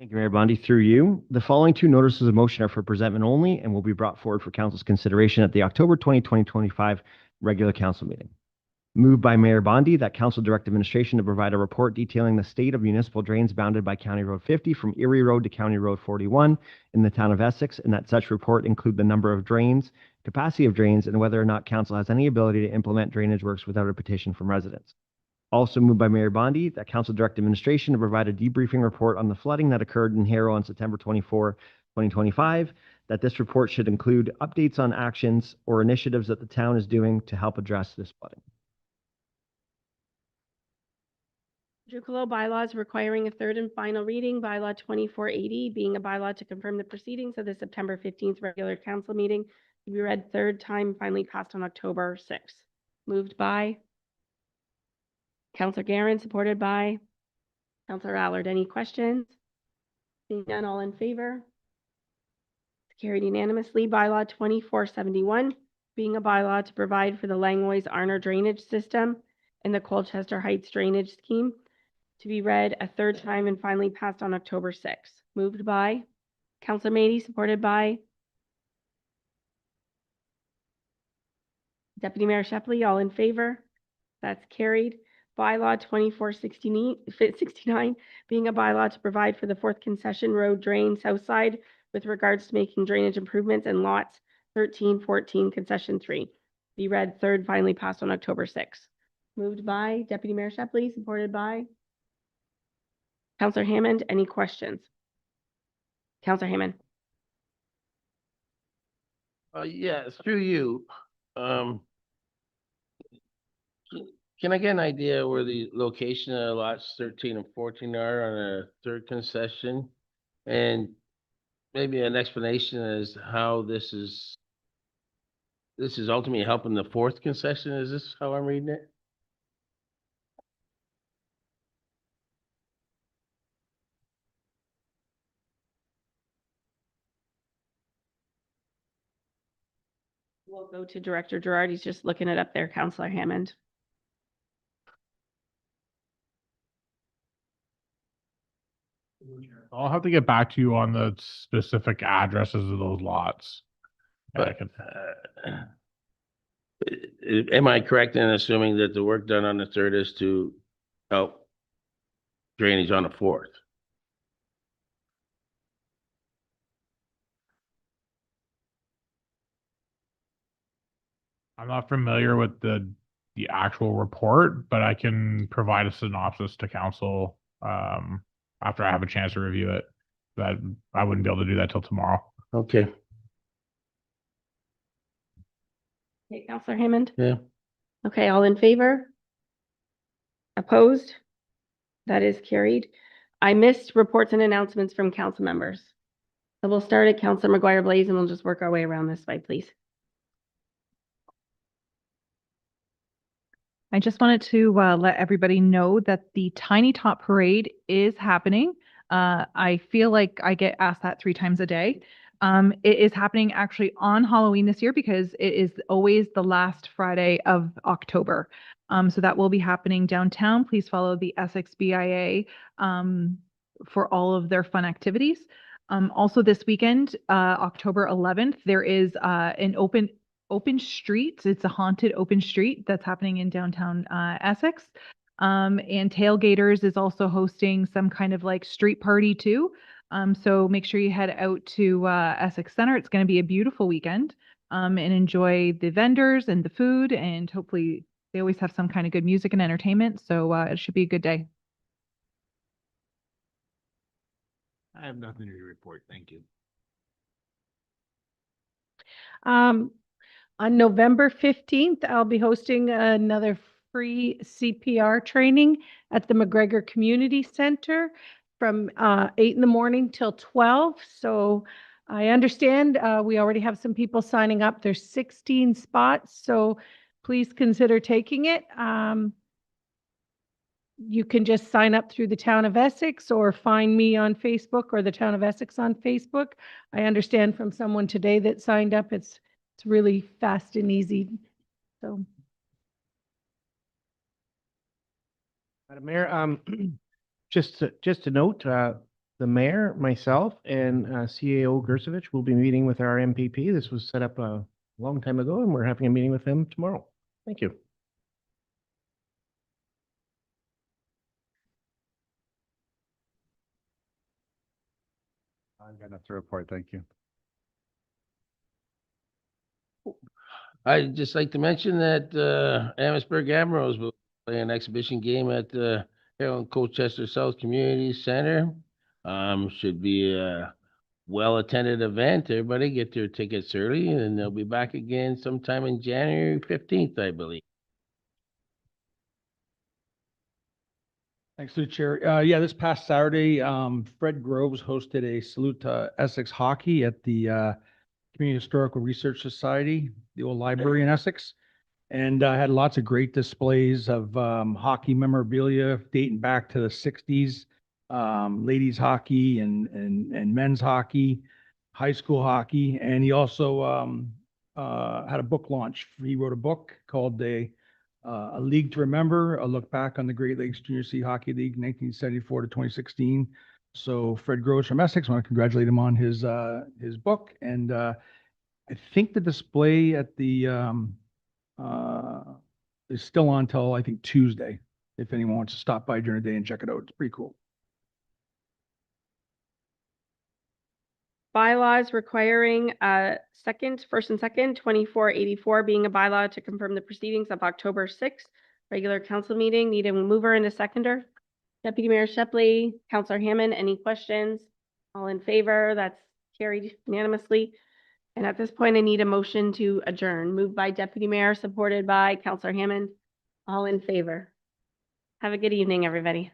Thank you, Mayor Bondi. Through you, the following two notices of motion are for presentment only and will be brought forward for council's consideration at the October 2025 regular council meeting. Moved by Mayor Bondi that council direct administration to provide a report detailing the state of municipal drains bounded by County Road 50 from Erie Road to County Road 41 in the town of Essex, and that such report include the number of drains, capacity of drains, and whether or not council has any ability to implement drainage works without a petition from residents. Also moved by Mayor Bondi that council direct administration to provide a debriefing report on the flooding that occurred in Harrow on September 24, 2025, that this report should include updates on actions or initiatives that the town is doing to help address this flooding. Jucolo bylaws requiring a third and final reading, bylaw 2480 being a bylaw to confirm the proceedings of the September 15th regular council meeting to be read third time, finally passed on October 6th. Moved by Councillor Guerin, supported by Councillor Allard. Any questions? Seeing none, all in favor? It's carried unanimously. Bylaw 2471 being a bylaw to provide for the Langlois-Arner drainage system and the Colchester Heights drainage scheme to be read a third time and finally passed on October 6th. Moved by Councillor Meady, supported by Deputy Mayor Shepley. All in favor? That's carried. Bylaw 2469 being a bylaw to provide for the fourth concession road drain south side with regards to making drainage improvements in lots 13, 14, concession 3. Be read third, finally passed on October 6th. Moved by Deputy Mayor Shepley, supported by Councillor Hammond. Any questions? Councillor Hammond. Yeah, through you. Can I get an idea where the location of lots 13 and 14 are on a third concession? And maybe an explanation as how this is ultimately helping the fourth concession. Is this how I'm reading it? We'll go to Director Gerard. He's just looking it up there, Counselor Hammond. I'll have to get back to you on the specific addresses of those lots. And I But, can- am I correct in assuming that the work done on the third is to help drainage on the fourth? I'm not familiar with the actual report, but I can provide a synopsis to council after I have a chance to review it. But I wouldn't be able to do that till tomorrow. Okay, Okay, Counselor Hammond? yeah. Okay, all in favor? Opposed? That is carried. I missed reports and announcements from council members. So we'll start at Counselor McGuire Blaze and we'll just work our way around this way, please. I just wanted to let everybody know that the Tiny Tot Parade is happening. I feel like I get asked that 3 times a day. It is happening actually on Halloween this year because it is always the last Friday of October. So that will be happening downtown. Please follow the Essex BIA for all of their fun activities. Also this weekend, October 11th, there is an open street. It's a haunted open street that's happening in downtown Essex. And Tailgaters is also hosting some kind of like street party too. So make sure you head out to Essex Center. It's going to be a beautiful weekend and enjoy the vendors and the food. And hopefully they always have some kind of good music and entertainment. So it should be a good day. I have nothing to report. Thank you. On November 15th, I'll be hosting another free CPR training at the McGregor Community Center from 8 in the morning till 12. So I understand we already have some people signing up. There's 16 spots, so please consider taking it. You can just sign up through the Town of Essex or find me on Facebook or the Town of Essex on Facebook. I understand from someone today that signed up, it's really fast and easy. So. Madam Mayor, just to note, the mayor, myself, and CAO Gersovich will be meeting with our MPP. This was set up a long time ago, and we're having a meeting with them tomorrow. Thank you. I've got enough to report, thank you. I'd just like to mention that Amherstburg Admirals will play an exhibition game at the Harold Colchester South Community Center. Should be a well-attended event. Everybody get their tickets early, and they'll be back again sometime in January 15th, I believe. Thanks, through the chair. Yeah, this past Saturday, Fred Groves hosted a salute to Essex hockey at the Community Historical Research Society, the old library in Essex. And I had lots of great displays of hockey memorabilia dating back to the 60s, ladies hockey and men's hockey, high school hockey. And he also had a book launch. He wrote a book called A League to Remember, a look back on the Great Lakes Junior C Hockey League, 1974 to 2016. So Fred Groves from Essex, I want to congratulate him on his book. And I think the display at the is still on till I think Tuesday. If anyone wants to stop by during the day and check it out, it's pretty cool. Bylaws requiring first and second, 2484 being a bylaw to confirm the proceedings of October 6th, regular council meeting. Need a mover and a seconder. Deputy Mayor Shepley, Counselor Hammond, any questions? All in favor? That's carried unanimously. And at this point, I need a motion to adjourn. Moved by Deputy Mayor, supported by Counselor Hammond. All in favor. Have a good evening, everybody.